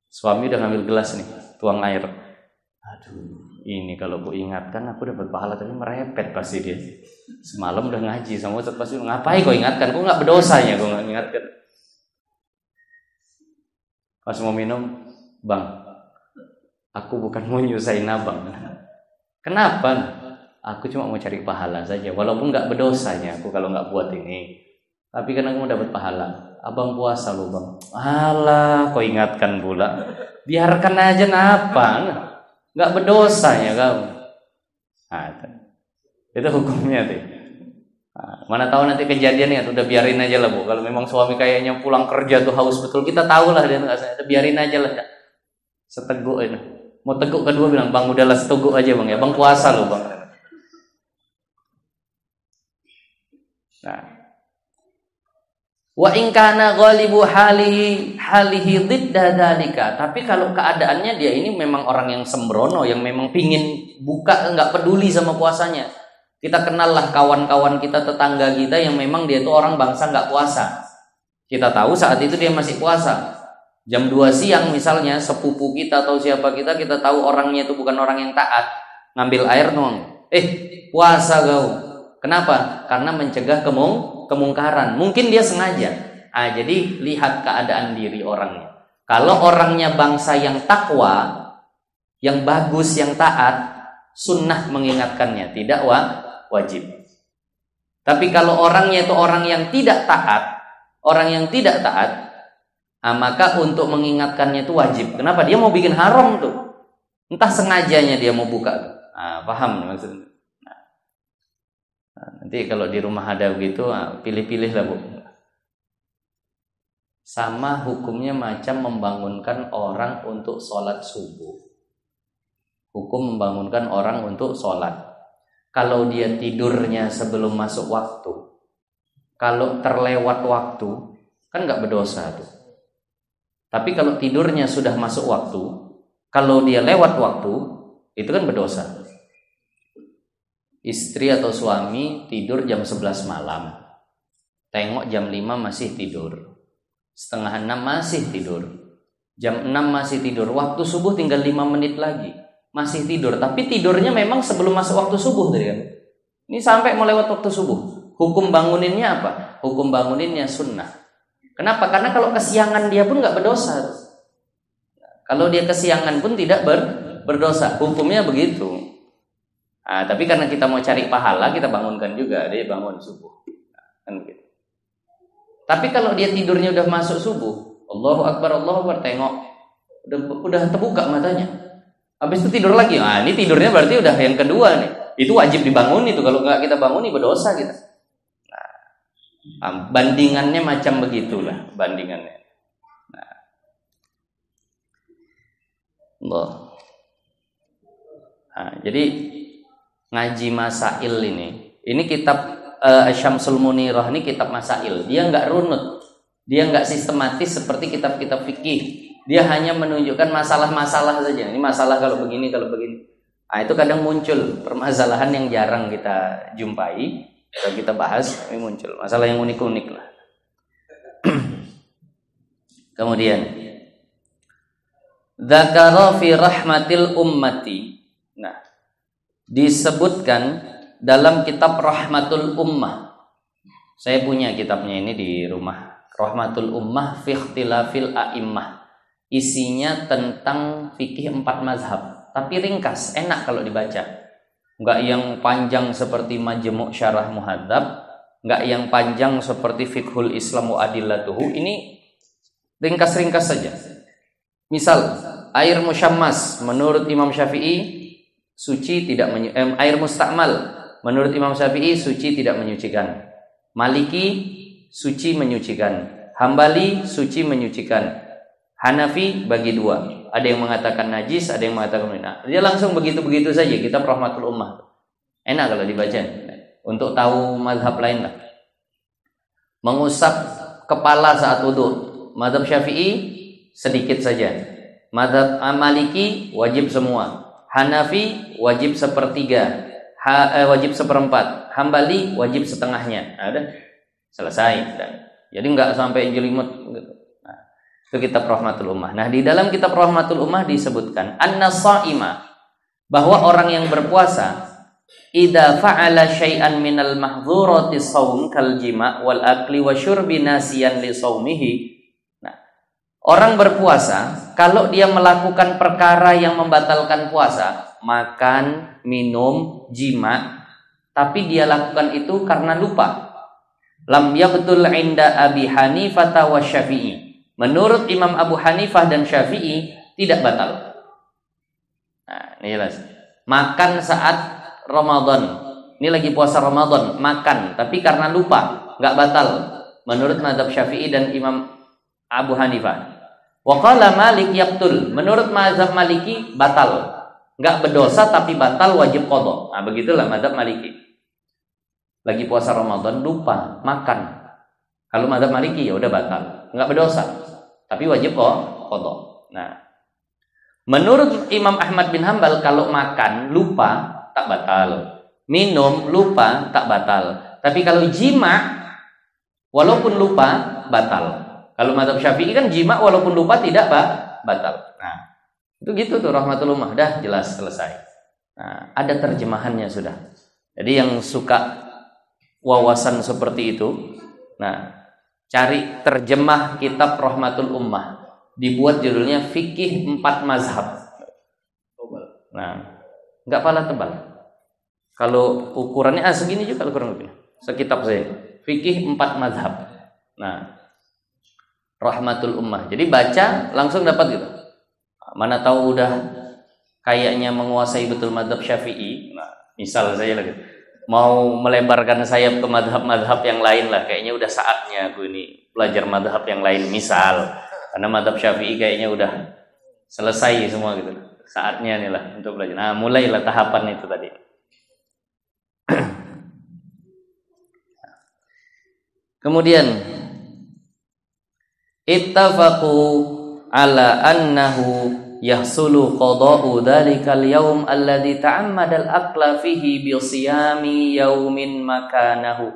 S1: suami udah ngambil gelas nih, tuang air. Aduh, ini kalau aku ingatkan aku dapat pahala, tapi merepet pasti dia. Semalam udah ngaji sama Ustaz, pasti ngapain kau ingatkan? Kau nggak berdosanya kau nggak ingatkan. Pas mau minum, Bang, aku bukan mau nyusahin abang. Kenapa? Aku cuma mau cari pahala saja, walaupun nggak berdosanya aku kalau nggak buat ini. Tapi kan aku mau dapat pahala. Abang puasa loh, Bang. Alah, kau ingatkan pula. Biarkan aja, napa? Nggak berdosanya kamu. Nah, itu hukumnya tuh. Nah, mana tahu nanti kejadiannya, udah biarin aja lah, Bu. Kalau memang suami kayaknya pulang kerja tuh haus betul, kita tahu lah dia nggak sengaja, biarin aja lah. Seteguk itu. Mau teguk kedua bilang, Bang udahlah seteguk aja Bang ya. Bang puasa loh Bang. Nah. Wa in kana ghalibu halihi dhidda dzalika. Tapi kalau keadaannya dia ini memang orang yang sembrono, yang memang pingin buka, enggak peduli sama puasanya. Kita kenal lah kawan-kawan kita, tetangga kita yang memang dia itu orang bangsa enggak puasa. Kita tahu saat itu dia masih puasa. Jam 2 siang misalnya, sepupu kita atau siapa kita tahu orangnya itu bukan orang yang taat. Ngambil air dong. Puasa kau. Kenapa? Karena mencegah kemungkaran. Mungkin dia sengaja. Jadi lihat keadaan diri orangnya. Kalau orangnya bangsa yang takwa, yang bagus, yang taat, sunnah mengingatkannya, tidak wajib. Tapi kalau orangnya itu orang yang tidak taat, maka untuk mengingatkannya itu wajib. Kenapa? Dia mau bikin haram tuh. Entah sengajanya dia mau buka. Paham maksudnya? Nanti kalau di rumah ada begitu, pilih-pilih lah Bu. Sama hukumnya macam membangunkan orang untuk sholat subuh. Hukum membangunkan orang untuk sholat. Kalau dia tidurnya sebelum masuk waktu, kalau terlewat waktu, kan nggak berdosa tuh. Tapi kalau tidurnya sudah masuk waktu, kalau dia lewat waktu, itu kan berdosa. Istri atau suami tidur jam 11 malam, tengok jam 5 masih tidur, setengah 6 masih tidur, jam 6 masih tidur, waktu subuh tinggal 5 menit lagi, masih tidur. Tapi tidurnya memang sebelum masuk waktu subuh tadi kan. Ini sampai mau lewat waktu subuh. Hukum banguninnya apa? Hukum banguninnya sunnah. Kenapa? Karena kalau kesiangan dia pun nggak berdosa. Kalau dia kesiangan pun tidak berdosa. Hukumnya begitu. Tapi karena kita mau cari pahala, kita bangunkan juga, dia bangun subuh. Kan begitu. Tapi kalau dia tidurnya udah masuk subuh, Allahu Akbar, tengok, udah terbuka matanya. Habis itu tidur lagi. Ini tidurnya berarti udah yang kedua nih. Itu wajib dibangun itu. Kalau nggak kita bangun, berdosa kita. Bandingannya macam begitulah bandingannya. Jadi ngaji masail ini kitab Syamsul Munirah, ini kitab masail. Dia nggak runut, dia nggak sistematis seperti kitab-kitab fikih. Dia hanya menunjukkan masalah-masalah saja. Ini masalah kalau begini, kalau begini. Itu kadang muncul permasalahan yang jarang kita jumpai. Kalau kita bahas, ini muncul masalah yang unik-unik lah. Kemudian, dzakara fi rahmatil ummati. Nah, disebutkan dalam kitab Rahmatul Ummah. Saya punya kitabnya ini di rumah. Rahmatul Ummah fi ikhtilafil a'immah. Isinya tentang fikih 4 mazhab, tapi ringkas, enak kalau dibaca. Enggak yang panjang seperti Majmu' Syarah Muhadzab, enggak yang panjang seperti Fiqhul Islam wa Adillatuhu. Ini ringkas-ringkas saja. Misal, air musyammas menurut Imam Syafi'i suci tidak air mustakmal menurut Imam Syafi'i suci tidak menyucikan. Maliki suci menyucikan. Hambali suci menyucikan. Hanafi bagi 2. Ada yang mengatakan najis, ada yang mengatakan benar. Dia langsung begitu-begitu saja. Kitab Rahmatul Ummah. Enak kalau dibaca. Untuk tahu mazhab lain lah. Mengusap kepala saat wudu. Mazhab Syafi'i sedikit saja. Mazhab Maliki wajib semua. Hanafi wajib 1/3. Wajib 1/4. Hambali wajib setengahnya. Ada selesai. Jadi enggak sampai jelimut gitu. Itu kitab Rahmatul Ummah. Nah, di dalam kitab Rahmatul Ummah disebutkan anna-sha'ima, bahwa orang yang berpuasa idza fa'ala syai'an minal mahdhurati shaum kal jima' wal akli wa syurbi nasiyan li shaumihi. Nah, orang berpuasa kalau dia melakukan perkara yang membatalkan puasa, makan, minum, jima', tapi dia lakukan itu karena lupa. Lam yabtul 'inda Abi Hanifah wa Syafi'i. Menurut Imam Abu Hanifah dan Syafi'i tidak batal. Nah, ini jelas. Makan saat Ramadan. Ini lagi puasa Ramadan, makan tapi karena lupa, enggak batal menurut mazhab Syafi'i dan Imam Abu Hanifah. Wa qala Malik yaqtul. Menurut mazhab Maliki batal. Enggak berdosa tapi batal, wajib qada. Nah, begitulah mazhab Maliki. Lagi puasa Ramadan lupa makan. Kalau mazhab Maliki ya udah batal. Enggak berdosa tapi wajib qada. Nah, menurut Imam Ahmad bin Hambal kalau makan lupa tak batal. Minum lupa tak batal. Tapi kalau jima walaupun lupa batal. Kalau mazhab Syafi'i kan jima walaupun lupa tidak batal. Nah, itu gitu tuh rahmatul ummah, dah jelas selesai. Nah, ada terjemahannya sudah. Jadi yang suka wawasan seperti itu, nah, cari terjemah kitab Rahmatul Ummah. Dibuat judulnya Fikih 4 Mazhab. Nah, enggak pala tebal. Kalau ukurannya segini juga kurang lebih. Sekitab saya. Fikih 4 Mazhab. Nah, Rahmatul Ummah. Jadi baca langsung dapat gitu. Mana tahu udah kayaknya menguasai betul mazhab Syafi'i. Nah, misal saya lagi mau melebarkan sayap ke mazhab-mazhab yang lain lah. Kayaknya udah saatnya aku ini belajar mazhab yang lain misal. Karena mazhab Syafi'i kayaknya udah selesai semua gitu. Saatnya nih lah untuk belajar. Nah, mulailah tahapan itu tadi. Kemudian ittafaqu ala annahu yahsulu qada'u dzalikal yaum alladzi ta'ammada al-aqla fihi bi siyami yaumin makanahu.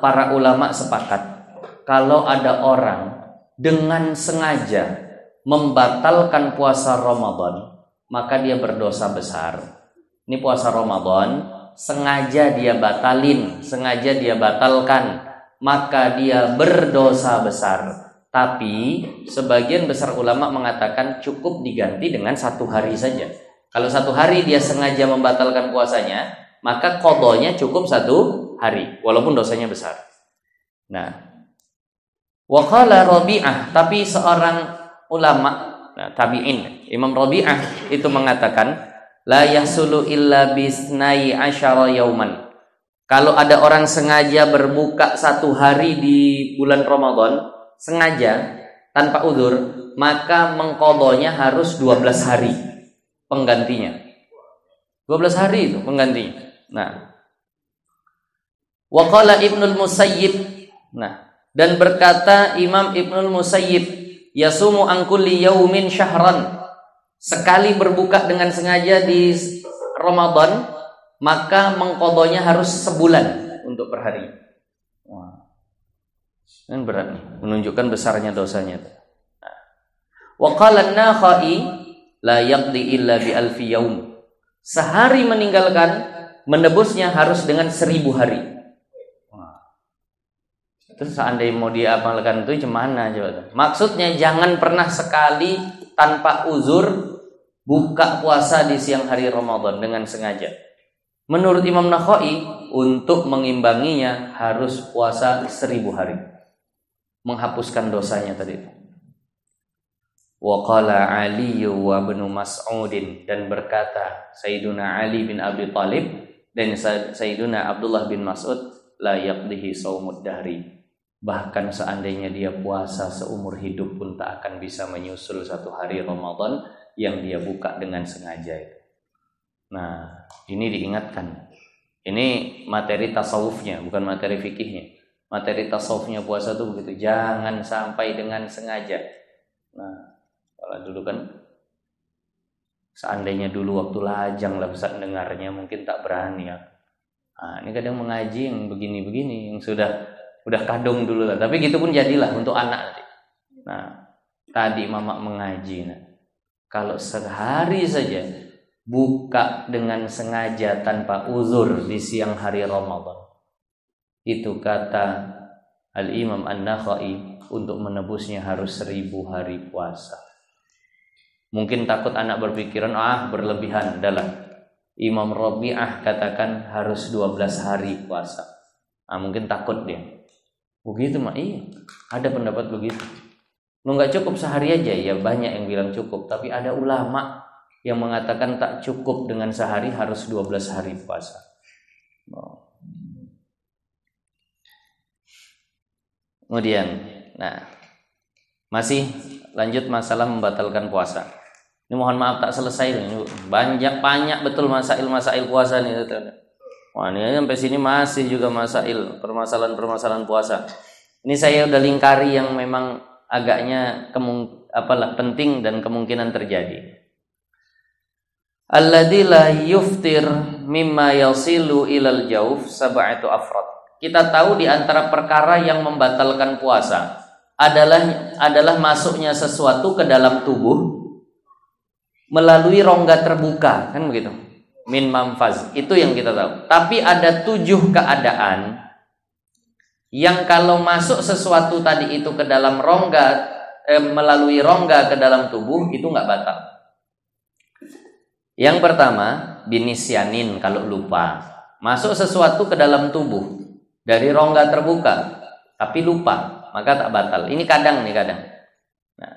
S1: Para ulama sepakat kalau ada orang dengan sengaja membatalkan puasa Ramadan, maka dia berdosa besar. Ini puasa Ramadan sengaja dia batalin, sengaja dia batalkan, maka dia berdosa besar. Tapi sebagian besar ulama mengatakan cukup diganti dengan 1 hari saja. Kalau 1 hari dia sengaja membatalkan puasanya, maka qadanya cukup 1 hari, walaupun dosanya besar. Nah, wa qala Rabi'ah, tapi seorang ulama, tabi'in, Imam Rabi'ah itu mengatakan la yahsulu illa bisnai asyara yauman. Kalau ada orang sengaja berbuka 1 hari di bulan Ramadan, sengaja tanpa uzur, maka mengqadanya harus 12 hari penggantinya. 12 hari itu penggantinya. Nah, wa qala Ibnul Musayyib. Nah, dan berkata Imam Ibnul Musayyib, yasumu an kulli yaumin syahran. Sekali berbuka dengan sengaja di Ramadan, maka mengqadanya harus sebulan untuk per hari. Wah, kan berat nih, menunjukkan besarnya dosanya. Wa qala an-Nakhai la yaqdi illa bi alfi yaum. Sehari meninggalkan, menebusnya harus dengan 1000 hari. Terus seandainya mau diamalkan itu gimana coba? Maksudnya jangan pernah sekali tanpa uzur buka puasa di siang hari Ramadan dengan sengaja. Menurut Imam Nakhai, untuk mengimbanginya harus puasa 1000 hari. Menghapuskan dosanya tadi. Wa qala Ali wa ibnu Mas'udin, dan berkata Sayyiduna Ali bin Abi Thalib dan Sayyiduna Abdullah bin Mas'ud, la yaqdihi shaumud dahri. Bahkan seandainya dia puasa seumur hidup pun tak akan bisa menyusul 1 hari Ramadan yang dia buka dengan sengaja itu. Nah, ini diingatkan. Ini materi tasawufnya, bukan materi fikihnya. Materi tasawufnya puasa itu begitu, jangan sampai dengan sengaja. Nah, kalau dulu kan seandainya dulu waktu lajang lah bisa dengarnya mungkin tak berani ya. Nah, ini kadang mengaji yang begini-begini yang sudah kadung dulu lah. Tapi gitu pun jadilah untuk anak nanti. Nah, tadi mama mengaji. Nah, kalau sehari saja buka dengan sengaja tanpa uzur di siang hari Ramadan, itu kata Al-Imam An-Nakhai, untuk menebusnya harus 1000 hari puasa. Mungkin takut anak berpikiran, berlebihan. Adalah Imam Rabi'ah katakan harus 12 hari puasa. Mungkin takut dia. Begitu mah iya. Ada pendapat begitu. Nggak cukup sehari aja, ya banyak yang bilang cukup. Tapi ada ulama yang mengatakan tak cukup dengan sehari, harus 12 hari puasa. Kemudian, nah, Masih lanjut masalah membatalkan puasa. Ini mohon maaf tak selesai ini. Banyak betul masail puasa nih. Wah, ini sampai sini masih juga permasalahan puasa. Ini saya udah lingkari yang memang agaknya penting dan kemungkinan terjadi. Alladzi la yuftir mimma yasilu ilal jauf sab'atu afrad. Kita tahu di antara perkara yang membatalkan puasa adalah masuknya sesuatu ke dalam tubuh melalui rongga terbuka, kan begitu? Min manfaz. Itu yang kita tahu. Tapi ada 7 keadaan yang kalau masuk sesuatu tadi itu ke dalam rongga melalui rongga ke dalam tubuh itu enggak batal. Yang pertama, binisyanin, kalau lupa. Masuk sesuatu ke dalam tubuh dari rongga terbuka tapi lupa, maka tak batal. Ini kadang. Nah,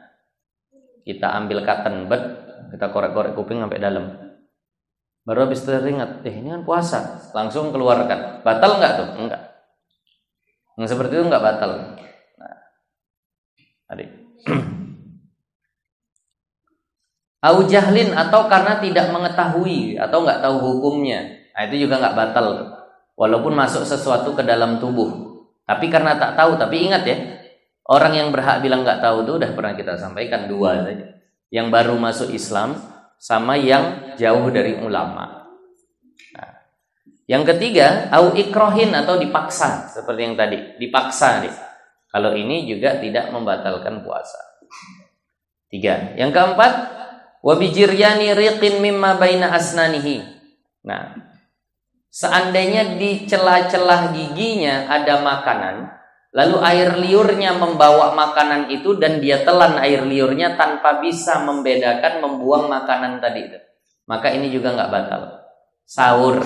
S1: kita ambil cotton bud, kita korek-korek kuping sampai dalam. Baru habis teringat, ini kan puasa, langsung keluarkan. Batal enggak tuh? Enggak. Yang seperti itu enggak batal. Nah, adik. Au jahlin, atau karena tidak mengetahui atau enggak tahu hukumnya. Nah, itu juga enggak batal. Walaupun masuk sesuatu ke dalam tubuh. Tapi karena tak tahu, tapi ingat ya, orang yang berhak bilang enggak tahu itu udah pernah kita sampaikan 2 saja. Yang baru masuk Islam sama yang jauh dari ulama. Nah, yang ketiga, au ikrohin, atau dipaksa, seperti yang tadi, dipaksa nih. Kalau ini juga tidak membatalkan puasa. 3. Yang keempat, wa bijiryani riqin mimma baina asnanihi. Nah, seandainya di celah-celah giginya ada makanan, lalu air liurnya membawa makanan itu dan dia telan air liurnya tanpa bisa membedakan membuang makanan tadi itu, maka ini juga nggak batal. Sahur,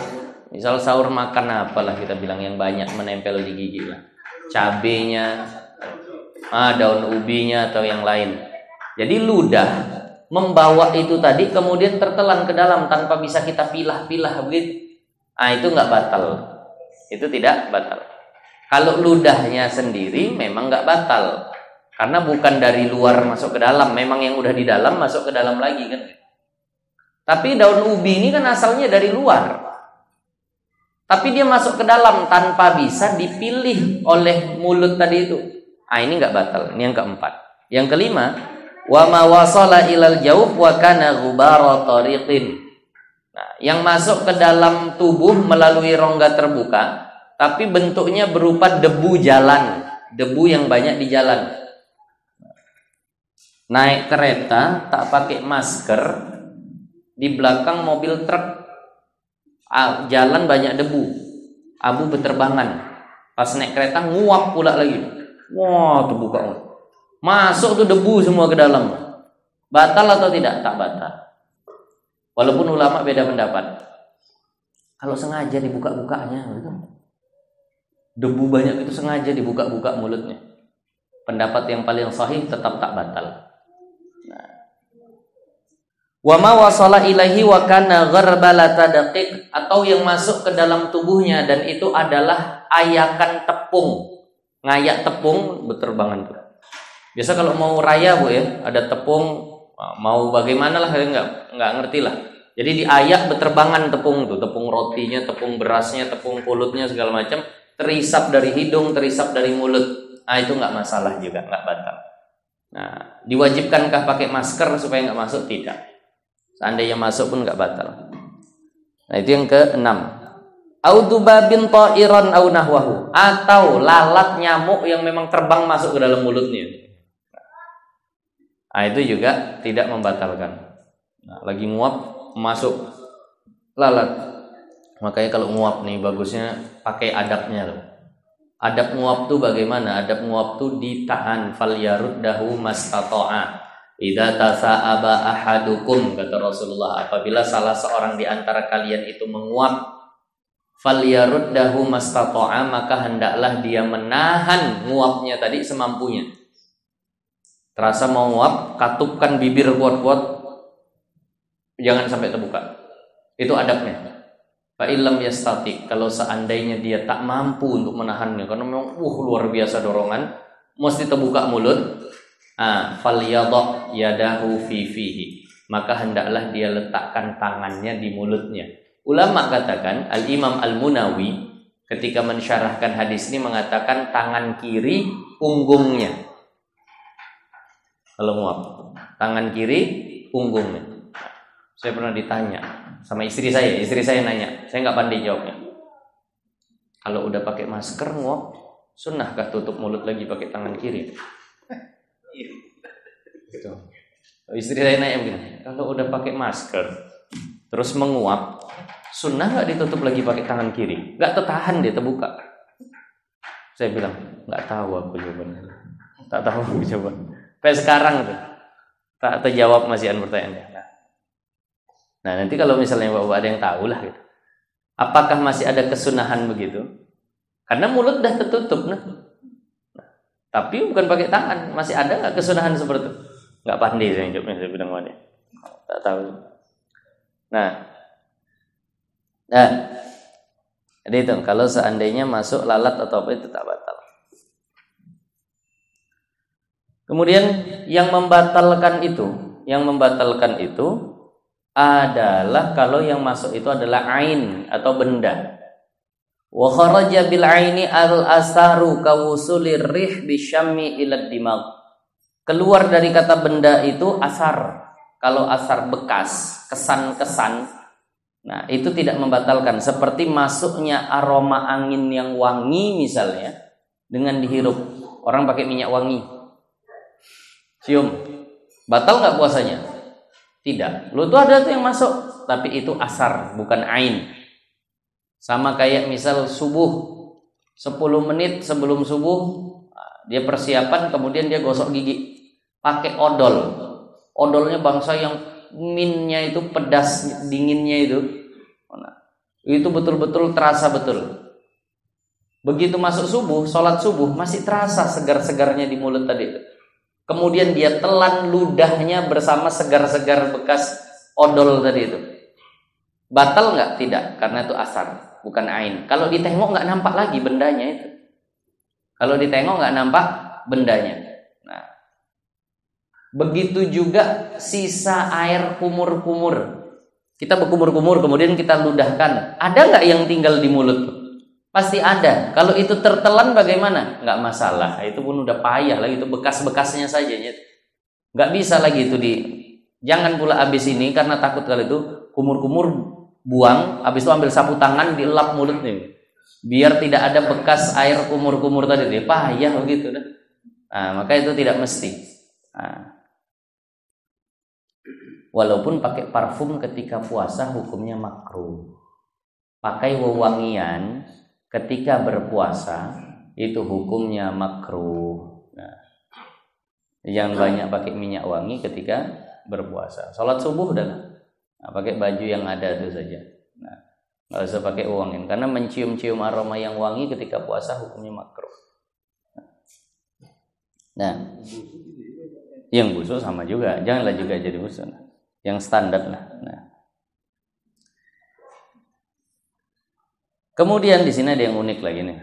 S1: misal sahur makan apalah kita bilang yang banyak menempel di gigi lah, cabenya, daun ubinya atau yang lain. Jadi ludah membawa itu tadi kemudian tertelan ke dalam tanpa bisa kita pilah-pilah begitu. Itu nggak batal. Itu tidak batal. Kalau ludahnya sendiri memang nggak batal, karena bukan dari luar masuk ke dalam, memang yang udah di dalam masuk ke dalam lagi kan. Tapi daun ubi ini kan asalnya dari luar, tapi dia masuk ke dalam tanpa bisa dipilih oleh mulut tadi itu. Ini nggak batal. Ini yang keempat. Yang kelima, wa ma wasala ilal jauf wa kana ghubara tariqin. Nah, yang masuk ke dalam tubuh melalui rongga terbuka, tapi bentuknya berupa debu jalan, debu yang banyak di jalan. Naik kereta tak pakai masker, di belakang mobil truk, jalan banyak debu, abu beterbangan. Pas naik kereta nguap pula lagi. Wah, terbuka. Masuk tuh debu semua ke dalam. Batal atau tidak? Tak batal. Walaupun ulama beda pendapat. Kalau sengaja dibuka-bukanya gitu. Debu banyak itu sengaja dibuka-buka mulutnya. Pendapat yang paling sahih tetap tak batal. Nah. Wa ma wasala ilaihi wa kana gharbalata daqiq, atau yang masuk ke dalam tubuhnya dan itu adalah ayakan tepung. Ngayak tepung beterbangan tuh. Biasa kalau mau raya Bu ya, ada tepung, mau bagaimana lah enggak ngerti lah. Jadi diayak beterbangan tepung tuh, tepung rotinya, tepung berasnya, tepung pulutnya segala macam. Terisap dari hidung, terisap dari mulut. Itu nggak masalah juga, nggak batal. Nah, diwajibkankah pakai masker supaya nggak masuk? Tidak. Seandainya masuk pun nggak batal. Nah, itu yang ke-6. Audubabin ta'iran au nahwahu, atau lalat nyamuk yang memang terbang masuk ke dalam mulutnya. Itu juga tidak membatalkan. Nah, lagi nguap masuk lalat. Makanya kalau nguap nih bagusnya pakai adabnya loh. Adab nguap tuh bagaimana? Adab nguap tuh ditahan, fal yaruddahu mastata'a. Idza tasa'aba ahadukum, kata Rasulullah, apabila salah seorang di antara kalian itu menguap, fal yaruddahu mastata'a, maka hendaklah dia menahan nguapnya tadi semampunya. Terasa mau nguap, katupkan bibir kuat-kuat, jangan sampai terbuka. Itu adabnya. Fa illam yastati, kalau seandainya dia tak mampu untuk menahannya karena memang luar biasa dorongan, mesti terbuka mulut, Falyadha yadahu fi fihi, maka hendaklah dia letakkan tangannya di mulutnya. Ulama katakan, Al-Imam Al-Munawi ketika mensyarahkan hadis ini mengatakan tangan kiri punggungnya. Kalau muap, tangan kiri punggungnya. Saya pernah ditanya sama istri saya nanya, saya nggak pandai jawabnya. Kalau udah pakai masker nguap, sunnahkah tutup mulut lagi pakai tangan kiri? Gitu. Istri saya nanya begini, kalau udah pakai masker terus menguap, sunnah nggak ditutup lagi pakai tangan kiri? Nggak tertahan dia terbuka. Saya bilang nggak tahu aku jawabannya, tak tahu aku jawaban. Sampai sekarang tuh tak terjawab masihan pertanyaannya. Nah nanti kalau misalnya bapak ada yang tahu lah gitu, apakah masih ada kesunahan begitu? Karena mulut dah tertutup, tapi bukan pakai tangan, masih ada nggak kesunahan seperti itu? Nggak pandai saya jawabnya, saya bilang mana? Tak tahu. Nah, jadi itu kalau seandainya masuk lalat atau apa itu tak batal. Kemudian yang membatalkan itu adalah kalau yang masuk itu adalah ain atau benda. Wa kharaja bil aini al asaru kawusulir rih bisyammi ila dimag. Keluar dari kata benda itu asar. Kalau asar bekas, kesan-kesan, nah itu tidak membatalkan. Seperti masuknya aroma angin yang wangi misalnya dengan dihirup. Orang pakai minyak wangi, cium, batal nggak puasanya? Tidak. Lu tuh ada tuh yang masuk, tapi itu asar, bukan ain. Sama kayak misal subuh, 10 menit sebelum subuh dia persiapan, kemudian dia gosok gigi pakai odol. Odolnya bangsa yang minnya itu pedas, dinginnya itu. Nah, itu betul-betul terasa betul. Begitu masuk subuh, sholat subuh masih terasa segar-segarnya di mulut tadi. Kemudian dia telan ludahnya bersama segar-segar bekas odol tadi itu. Batal nggak? Tidak, karena itu asar, bukan ain. Kalau ditengok nggak nampak lagi bendanya itu. Kalau ditengok nggak nampak bendanya. Nah, begitu juga sisa air kumur-kumur. Kita berkumur-kumur kemudian kita ludahkan. Ada nggak yang tinggal di mulut? Pasti ada. Kalau itu tertelan bagaimana? Nggak masalah. Itu pun udah payah lagi, itu bekas-bekasnya saja. Nggak bisa lagi itu Jangan pula habis ini karena takut kali itu kumur-kumur buang, habis itu ambil sapu tangan dielap mulutnya. Biar tidak ada bekas air kumur-kumur tadi. Dia payah begitu dah. Nah, maka itu tidak mesti. Nah, walaupun pakai parfum ketika puasa hukumnya makruh. Pakai wewangian ketika berpuasa itu hukumnya makruh. Nah, jangan banyak pakai minyak wangi ketika berpuasa. Salat subuh dah, pakai baju yang ada itu saja. Nah, nggak usah pakai wewangian karena mencium-cium aroma yang wangi ketika puasa hukumnya makruh. Nah, yang busuk sama juga, janganlah juga jadi busuk. Yang standar lah. Nah. Kemudian di sini ada yang unik lagi nih.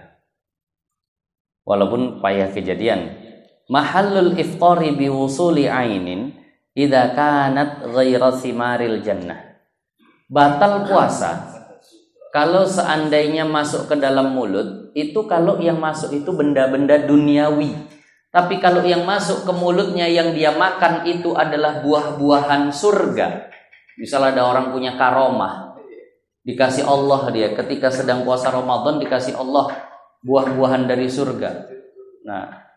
S1: Walaupun payah kejadian. Mahallul iftari biwusuli ainin idza kanat ghaira simaril jannah. Batal puasa kalau seandainya masuk ke dalam mulut, itu kalau yang masuk itu benda-benda duniawi. Tapi kalau yang masuk ke mulutnya yang dia makan itu adalah buah-buahan surga. Misal ada orang punya karomah, dikasih Allah dia ketika sedang puasa Ramadan, dikasih Allah buah-buahan dari surga. Nah,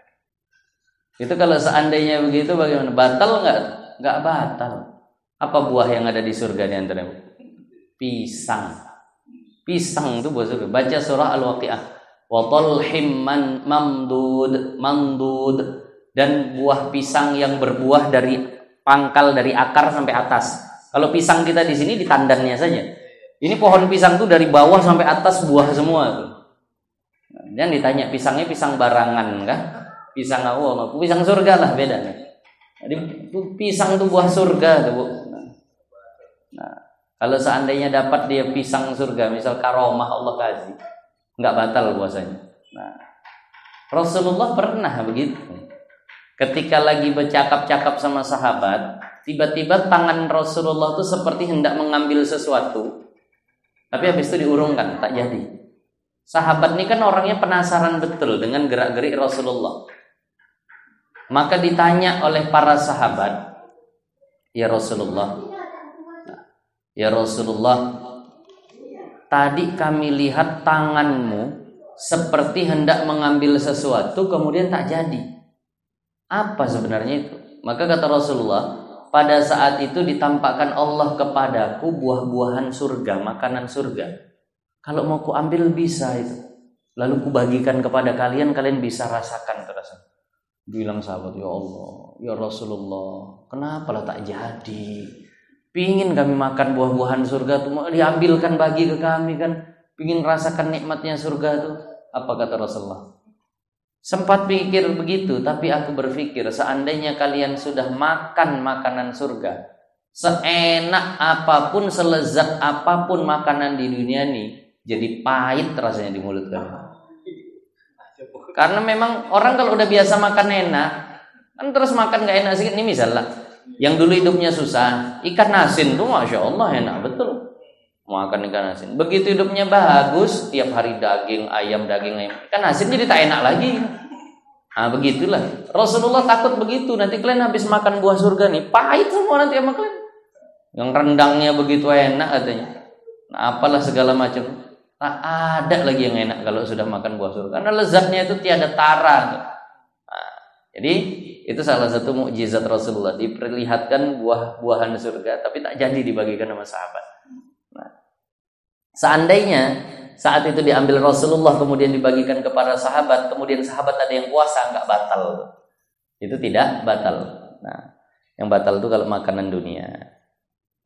S1: itu kalau seandainya begitu bagaimana? Batal nggak? Nggak batal. Apa buah yang ada di surga di antaranya? Pisang. Pisang itu buah surga. Baca surah Al-Waqiah. Wa talhim mamdud, dan buah pisang yang berbuah dari pangkal, dari akar sampai atas. Kalau pisang kita di sini di tandannya saja. Ini pohon pisang tuh dari bawah sampai atas buah semua tuh. Dan ditanya pisangnya pisang barangan kah? Pisang apa? Pisang surga lah, beda nih. Jadi pisang itu buah surga tuh, Bu. Nah, kalau seandainya dapat dia pisang surga, misal karomah Allah kasih, nggak batal puasanya. Nah, Rasulullah pernah begitu. ketika lagi bercakap-cakap sama sahabat, tiba-tiba tangan Rasulullah itu seperti hendak mengambil sesuatu, tapi habis itu diurungkan, tak jadi. Sahabat ini kan orangnya penasaran betul dengan gerak-gerik Rasulullah. Maka ditanya oleh para sahabat, ya Rasulullah, tadi kami lihat tanganmu seperti hendak mengambil sesuatu, kemudian tak jadi. Apa sebenarnya itu? Maka kata Rasulullah, pada saat itu ditampakkan Allah kepadaku buah-buahan surga, makanan surga. Kalau mau ku ambil bisa itu. Lalu ku bagikan kepada kalian, kalian bisa rasakan terasa. Bilang sahabat, ya Allah, ya Rasulullah, kenapa lah tak jadi? Pingin kami makan buah-buahan surga tuh, mau diambilkan bagi ke kami kan? Pingin rasakan nikmatnya surga tuh. Apa kata Rasulullah? Sempat pikir begitu, tapi aku berpikir seandainya kalian sudah makan makanan surga, seenak apapun, selezat apapun makanan di dunia ini, jadi pahit rasanya di mulut kalian. Karena memang orang kalau udah biasa makan enak, kan terus makan gak enak sedikit. Ini misalnya yang dulu hidupnya susah, ikan asin tuh masya Allah enak betul, makan ikan asin. Begitu hidupnya bagus, tiap hari daging ayam, ikan asin jadi tak enak lagi. Nah begitulah Rasulullah takut begitu, nanti kalian habis makan buah surga nih pahit semua nanti sama kalian. Yang rendangnya begitu enak katanya, nah apalah segala macam, tak ada lagi yang enak kalau sudah makan buah surga, karena lezatnya itu tiada tara. Nah, jadi itu salah satu mukjizat Rasulullah, diperlihatkan buah-buahan surga tapi tak jadi dibagikan sama sahabat. Nah, seandainya saat itu diambil Rasulullah kemudian dibagikan kepada sahabat, kemudian sahabat ada yang puasa, nggak batal. Itu tidak batal. Nah, yang batal itu kalau makanan dunia.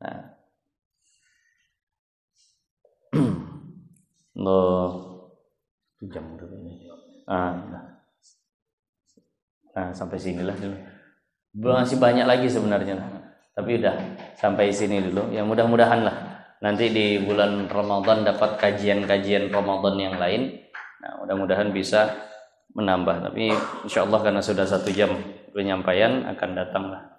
S1: Nah, jam berapa ini? Nah, sampai sinilah dulu. Masih banyak lagi sebenarnya, tapi udah sampai sini dulu. Ya mudah-mudahan lah nanti di bulan Ramadan dapat kajian-kajian Ramadan yang lain. Nah, mudah-mudahan bisa menambah. Tapi insya Allah karena sudah 1 jam penyampaian akan datang lah